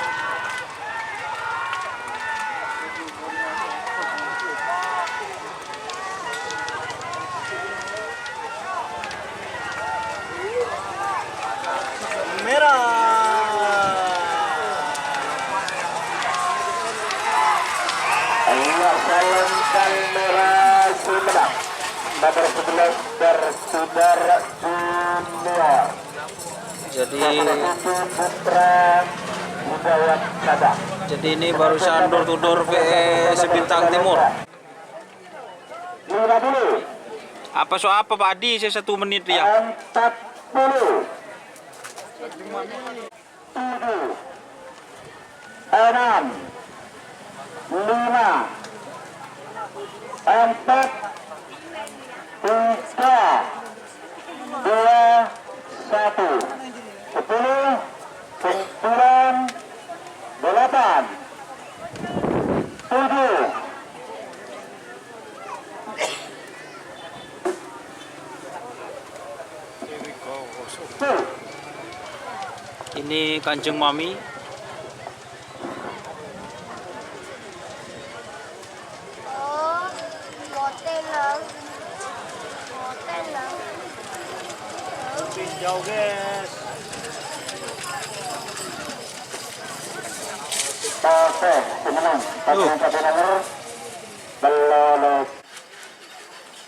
nomor 11 Bersubar Junior. Jadi Putra Hidayat Sadang. jadi ini barusan door to door VS Bintang Timur. 50. Apa Pak Adi? Saya 1 menit ya. 40. 7. 6. 5. 4. 3. 2. 1. 10. 9. 8. 7. Ini Kanjeng Mami. Oh, motel lang. Motel lang. Pinjau guys. Oke, pemenang pasangan satu nomor melolos.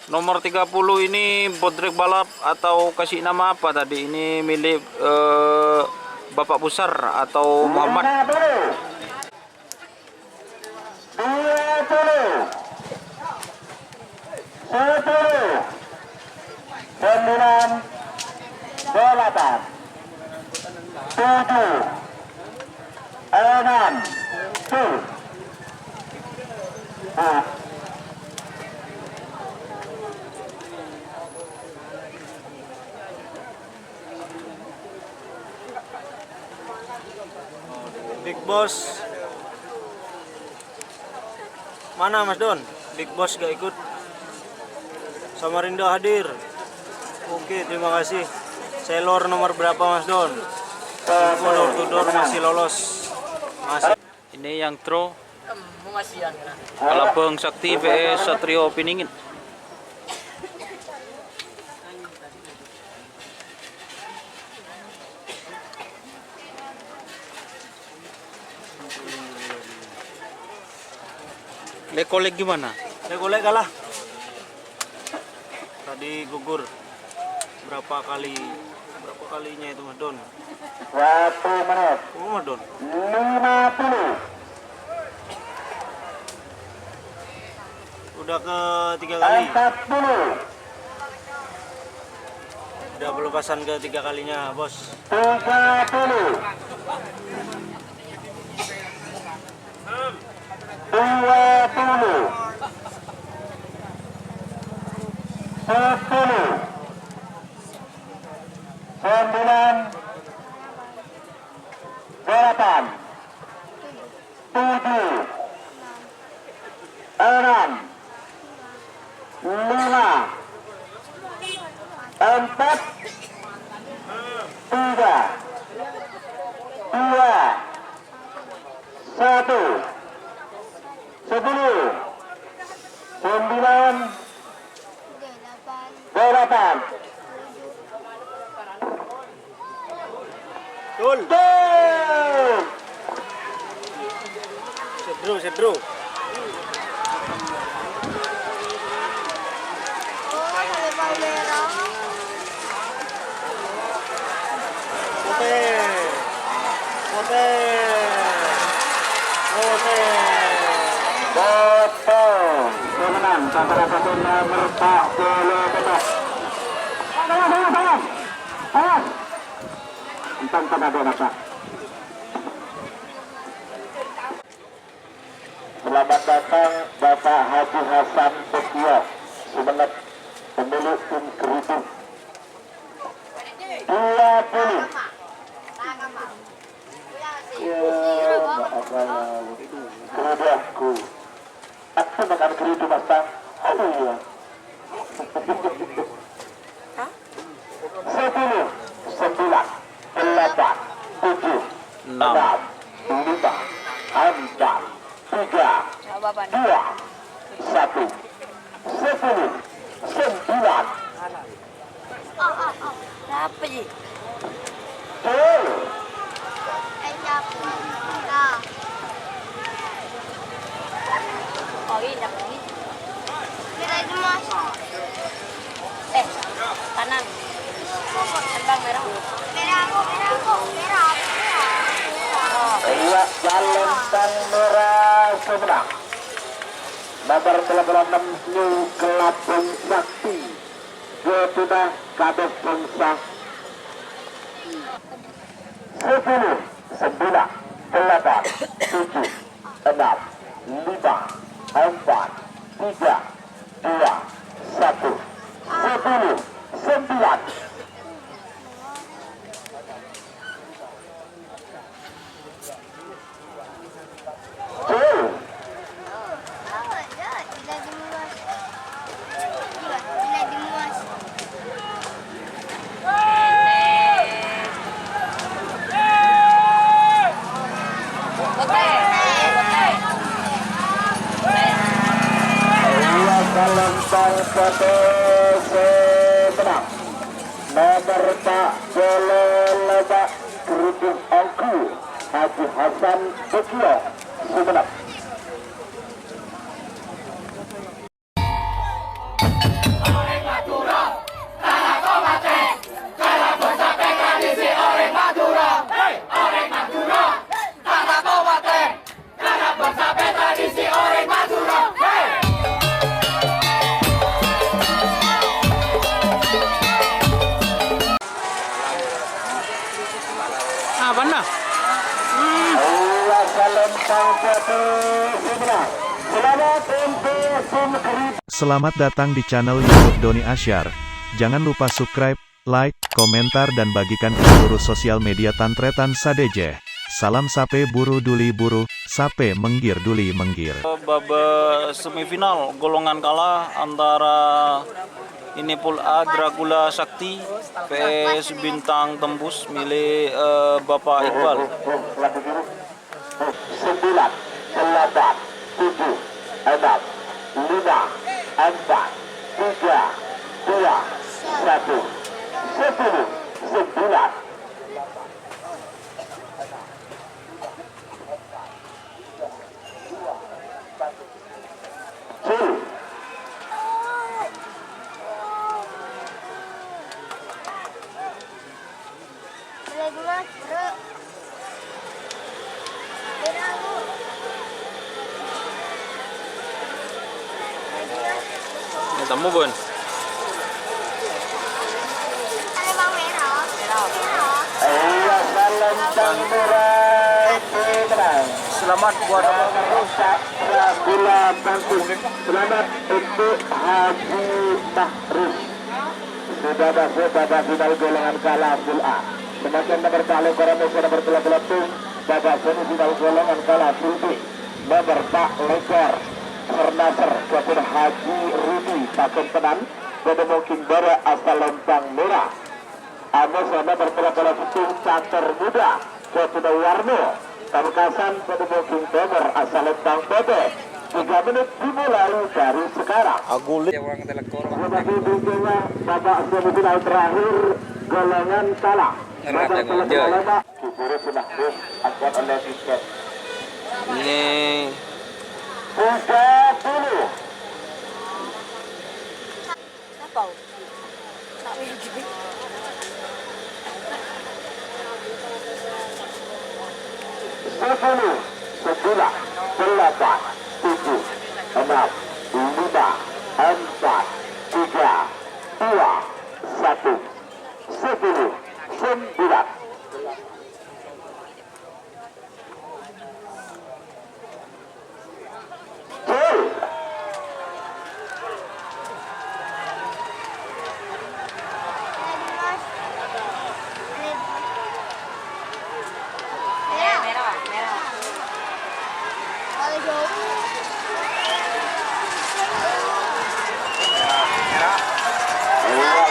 Nomor 30 ini bodrek balap atau kasih nama apa tadi? Ini milik Bapak Besar atau Muhammad. 20, 10, 9, 8, 7, 6, 7. Big Boss. Mana Mas Don? Big Boss gak ikut. Samarinda hadir. Oke, terima kasih. Selor nomor berapa Mas Don? Info door to door masih lolos. Masih. Ini yang throw Kalabeng Sakti VS Satrio Piningin. Lekolek gimana? Golek kalah. Tadi gugur. Berapa kalinya itu Mas Don? 1 menit. Oh, Mas Don. 50. Udah ke 3 kali. 40. Udah pelukasan ke 3 kalinya, Bos. 30. 20. 10. 9. 8. 7. 6. 5. 4. 3. 2. 1. 10. 9. 8. Betul. Gol! Sedru. Oh, ada Palmera. Potong. Pemenang sasaran satu nomor 40. Awas. Entang ada nasa. Selamat datang Bapak Haji Hasan Setia Sumeneb, pemilik tim kerudung 20. Ya, kerudungku. Aku makan kerudung mas Bang. Aduh ya. 10, 9, 8, 7, 6, 5, 4, 3, 2, 1, 10, 9, 8, 7, 6, 5, 4, 3, 2, 1, Apa sih? Gol. Encap. Nah. Oh, ini dapat ini. Kita itu mas. kanan. Tembang merah. Merah aku, merah aku, merah. Iya, Salentang Merah semenang. Nomor 86 New Kelabung Sakti. Jodoh Kadek Bangsa 10, 9, 8, 7, 6, 5, 4, 3, 2, 1. Sepuluh, 9. Salentang Kode semenang. Nomor Pak Jolo Lebak Kerudung Angku Haji Hasan Bekio semenang. Apa nah? Salentang Kode semenang. Selamat untuk tim Kerudung. Selamat datang di channel YouTube Doni Asyar. Jangan lupa subscribe, like, komentar dan bagikan ke seluruh sosial media Tantretan Sadejeh. Salam sape buru duli buru, sape menggir duli menggir. Babak semifinal golongan kalah antara ini Pool A Dracula Sakti PS Bintang Tembus milik Bapak Iqbal. 9, 8, 7, 6, 5, 4, 3, 2, 1. 10, 9. Temu Bun. Iya, Salentang Merah semenang. Selamat buat Rusak Dracula Bangkung. Selamat untuk Haji Mahrus. Sudah masuk babak final golongan kalah Pool A. Semakin nomor kali Koramesa nomor 38 babak semifinal golongan kalah Pool B. Nomor Pak Lekor Sernaser Kapten Haji Rudi Pakun Tenan pada mungkin bara asal Lempang Merah. Amos nomor 38 Catur Muda Kapten Warno Pamekasan pada mungkin nomor asal Lempang Bebe. 3 menit dimulai dari sekarang. Agulit. Sebagai dukungan babak semifinal terakhir golongan kalah. Babak semifinal Kiburu sudah akan oleh tiket. Ini 30. Apa? 10, 9, 8, 7, 6, 5, 4, 3, 2, 1. 10, 9.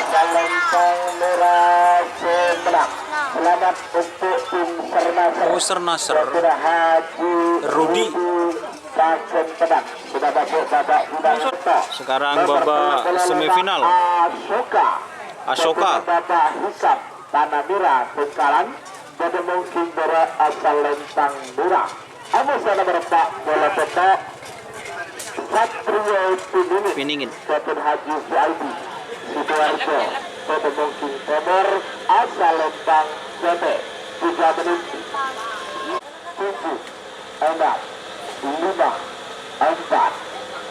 Salentang Merah semenang. Selamat untuk tim Sernaser. Oh, Sernaser. Sudah Haji Rudi. Pakun Tenan sudah masuk babak final. Sekarang babak semifinal. Asoka. Bapak Hisap Tanah Merah Bengkalan pada mungkin bara asal Lentang Merah. Amos nomor 4 bola petok Satrio Piningin Piningin. Kapten Haji Zaidi Sidoarjo pada mungkin nomor asal Lembang PT 3 menit 7 6 5 4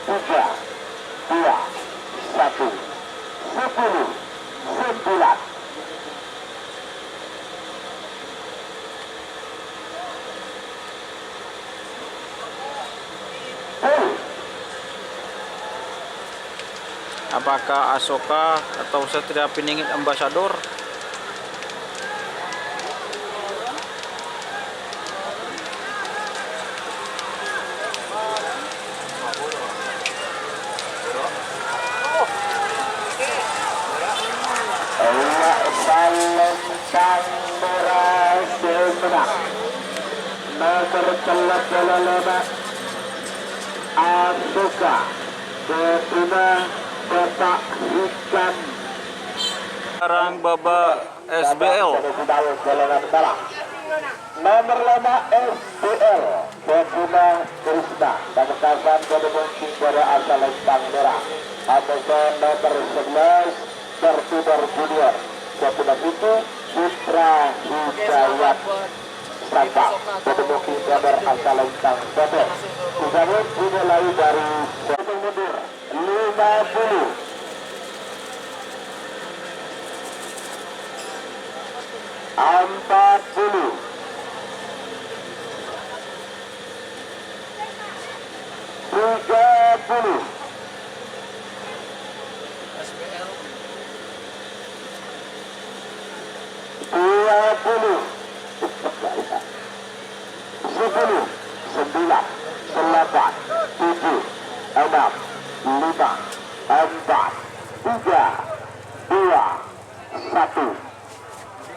3 2 1 10 9. Apakah Asoka atau Satria Piningit Ambassador? Nomor telah Asoka Ketina Bapak Ikan Sekarang Babak SBL. Nomor 5 SBL Ketina Krishna Pamekasan Kedemungking pada asal Lembang Merah. Amoson nomor 11 Tertudor Junior Ketina itu Putra Hidayat Sapa Kedemungking pada asal Lembang Merah. Usaha dimulai dari mundur 50 40 30 20 10 9 8 7 6 5 4 3 2 1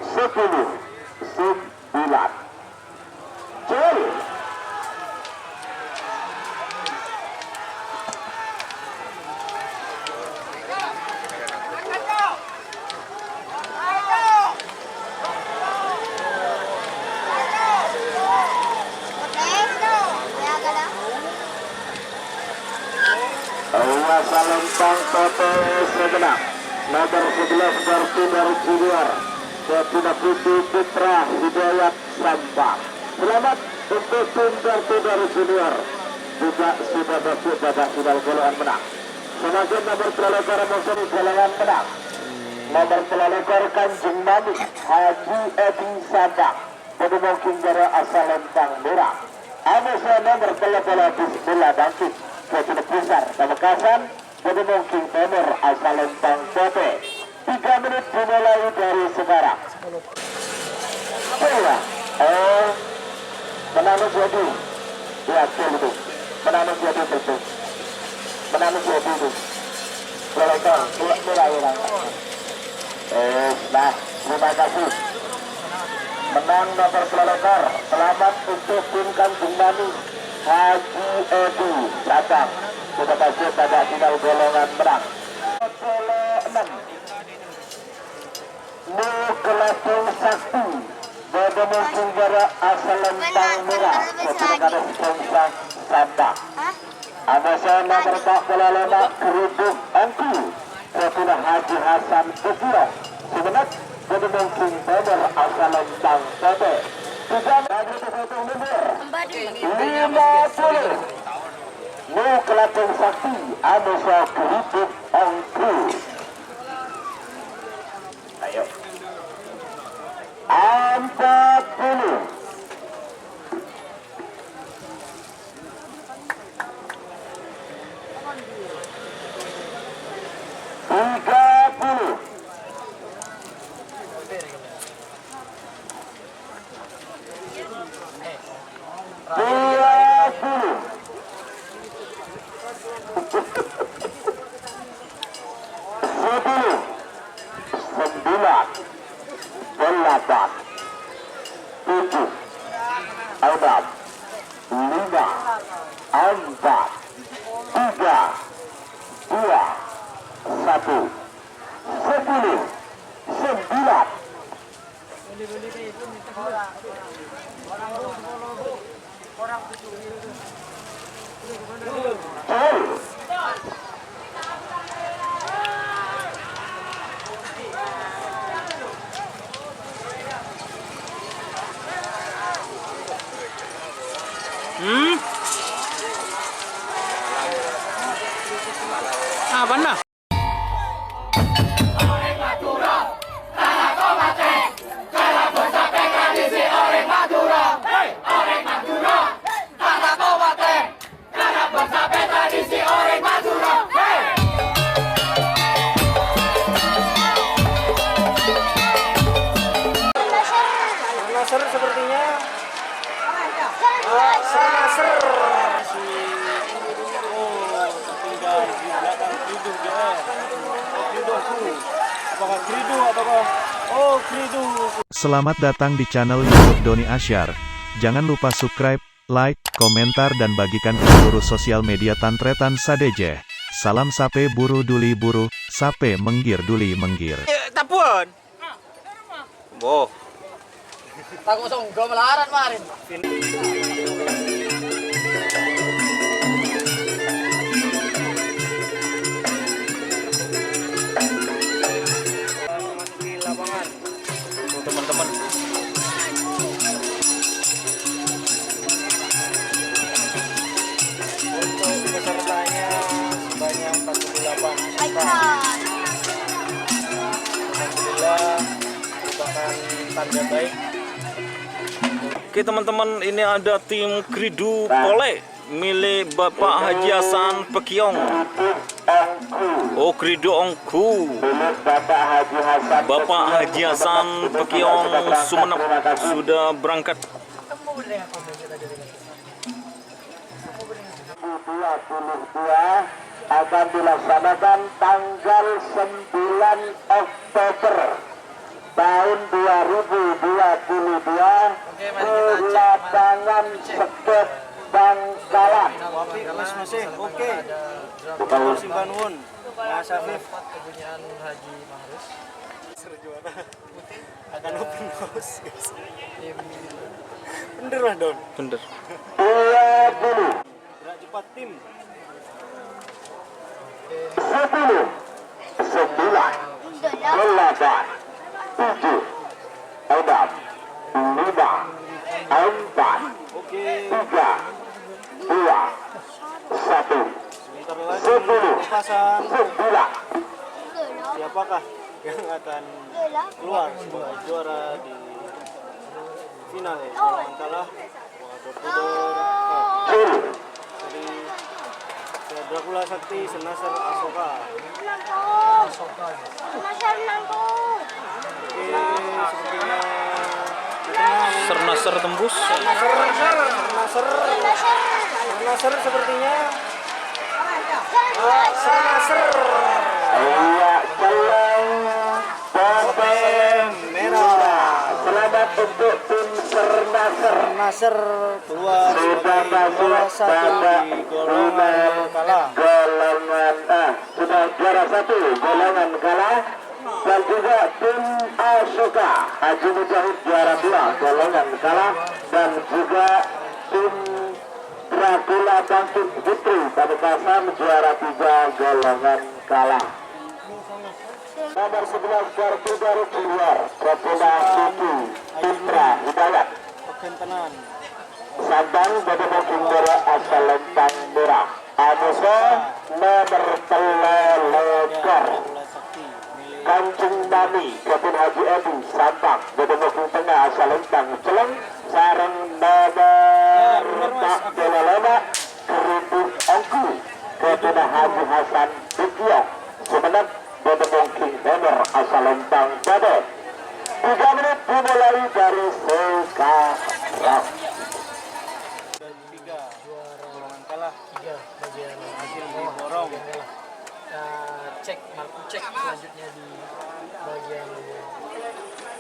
10 9 Jol. Asal Lembang Kota Segenap nomor 11 Tertudor Junior Ketina Putih Putra Hidayat Sampah. Selamat untuk tim Tertudor Junior juga sudah masuk babak final golongan menang. Sebagai nomor pelakor musim golongan menang nomor pelakor Kanjeng Nabi Haji Edi Sabang Kedemungking dari asal Lembang Merah. Ada nomor pelakor Bismillah Bangkit Ketina Pusar Pamekasan Kedemungking nomor asal Lembang Kote 3 menit dimulai dari sekarang. Menanam jadi ya betul menanam jadi betul menanam jadi itu pelakor mulai nah terima kasih menang nomor pelakor. Selamat untuk tim Kanjeng Nabi Haji Edi Sabang sudah masuk pada final golongan menang. 6 Nukelapung Sakti Kedemungking dari asal Lembang Merah Kepada Sekongsang Sabang. Ada saya nomor 45 Kerudung Angku Kepada Haji Hasan Kekirong Sebenarnya Kedemungking nomor asal Lembang Kote 3 lagi terhitung mundur 50 Nukelapung Sakti ada saya Kerudung Angku. Ayo 40 30 9 Apakah Kridu ataukah Kridu? Selamat datang di channel YouTube Doni Asyar. Jangan lupa subscribe, like, komentar dan bagikan ke seluruh sosial media Tantretan Sadejeh. Salam sape buru duli buru, sape menggir duli menggir. Tapuan. Boh. Takut songgo melarat kemarin. Memasuki lapangan. Tuh, teman-teman. Untuk pesertanya sebanyak 48 peserta. Alhamdulillah merupakan tanda baik. Oke teman-teman, ini ada tim Kridu Pole milik Bapak Haji Hasan Pekiong. Oh, Kridu Ongku. Bapak Haji Hasan Pekiong Sumenep sudah berangkat. 22 akan dilaksanakan tanggal 9 Oktober tahun 2022 di lapangan seket Bangkalan. Wapi Mas masih oke. Tukang simpan won. Mas Afif Kepunyaan Haji Mahrus. juara akan open house. Bener lah Don. Bener. 20 Gerak cepat tim. 10 9 8 7 6 5 4 Oke. 3 2 1 Sebentar lagi 10 lepasan. 9 Siapakah yang akan keluar sebagai juara di final ya? Jangan kalah. Dari Dracula Sakti Senasar Asoka. Oke, sepertinya Sernasar tembus. Senasar sepertinya Senasar Iya, jalan Topeng merah. Selamat untuk tim Sernasar. Nasr keluar sebagai juara satu di golongan kalah. Golongan sudah juara satu golongan kalah, dan juga tim Asoka Haji Mujahid juara 2 golongan kalah, dan juga tim Dracula Bangkit Putri Pamekasan juara 3 golongan kalah. Nomor 11 kartu baru keluar Dracula Siti Putra Hidayat Oke tenan. Sabang Bapak Kinggara asal Lempang Merah Anusa nomor Telelekor Dracula Sakti milik Kancing Nami Kapten Haji Edi Sabang Bapak Tengah asal Lempang Celeng Sarang nomor Tak Delalema Kridu Ongku Kapten Haji Hasan Pekiong Sumenep Bapak King Hammer asal Lempang Bapak 3 menit dimulai dari sekarang. 3 golongan kalah 3 bagian hasil diborong. Cek marku cek selanjutnya di bagian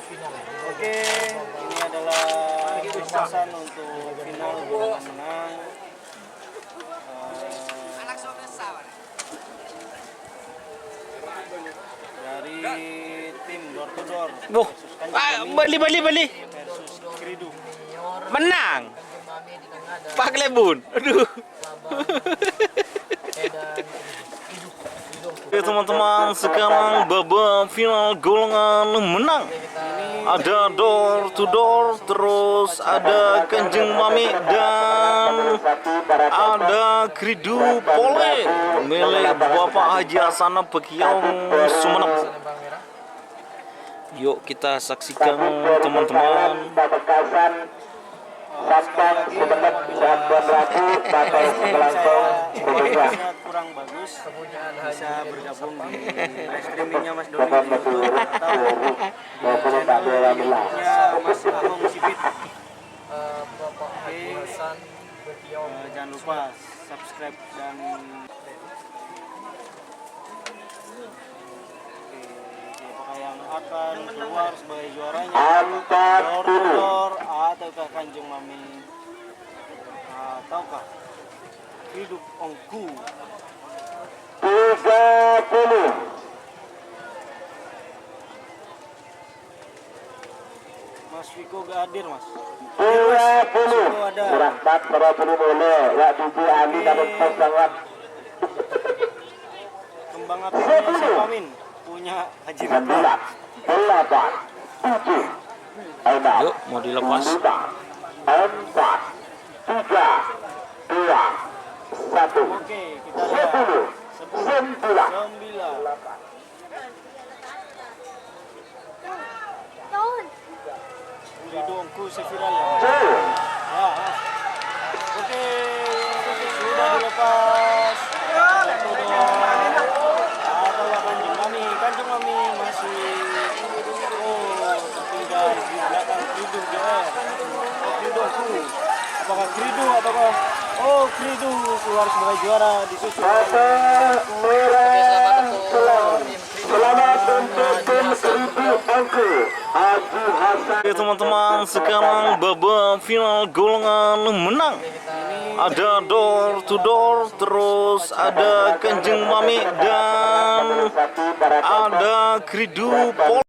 final. Oke, ini adalah keputusan untuk final dengan menang. Dari tim door to door Boh. Bali. versus Kridu. Menang. Pak Lebun. Aduh. Oke teman-teman, sekarang babak final golongan menang. Ada door to door, terus ada Kanjeng Mami, dan ada Kridu Pole milik Bapak Haji Hasan Pekiong Sumenep. Yuk kita saksikan teman-teman. Pamekasan Sabang Sumenep Labuan Ratu Batai Selangkong Indonesia. Kurang bagus Kepunyaan bisa Haji bergabung di live streamingnya Mas Doni Bapak di YouTube Mesir atau Bapak Dewa channelnya Mas Agung Sipit. Bapak Haji Hasan Pekiong. Jangan lupa subscribe dan Oke, apakah akan keluar sebagai juaranya? 40. Door ataukah Kanjeng Mami ataukah hidup Ongku? 30. Mas Viko gak hadir, Mas. 20. ada. Berangkat para boleh ya Bibi Ali dapat pos sangat. Kembang api punya siapa, Min? Punya Haji 9, 8, 7, 6, Yuk, mau dilepas. 5, 4, 3, 2, 1. Oke, kita lihat. 10, 9. 9. Daun. Ridho Ongku seviral ya. Tuh. Ya, Mas. Oke, sudah dilepas. Satu door. Atau Kanjeng Mami masih tertinggal di belakang Kridu JR. Kridu Ongku. Apakah Kridu ataukah Kridu keluar sebagai juara disusul Mata merah selang. Selamat untuk tim Kridu Ongku Haji Hasan. Oke teman-teman, sekarang babak final golongan menang. Ada door to door, terus ada Kanjeng Mami dan ada Kridu Pol.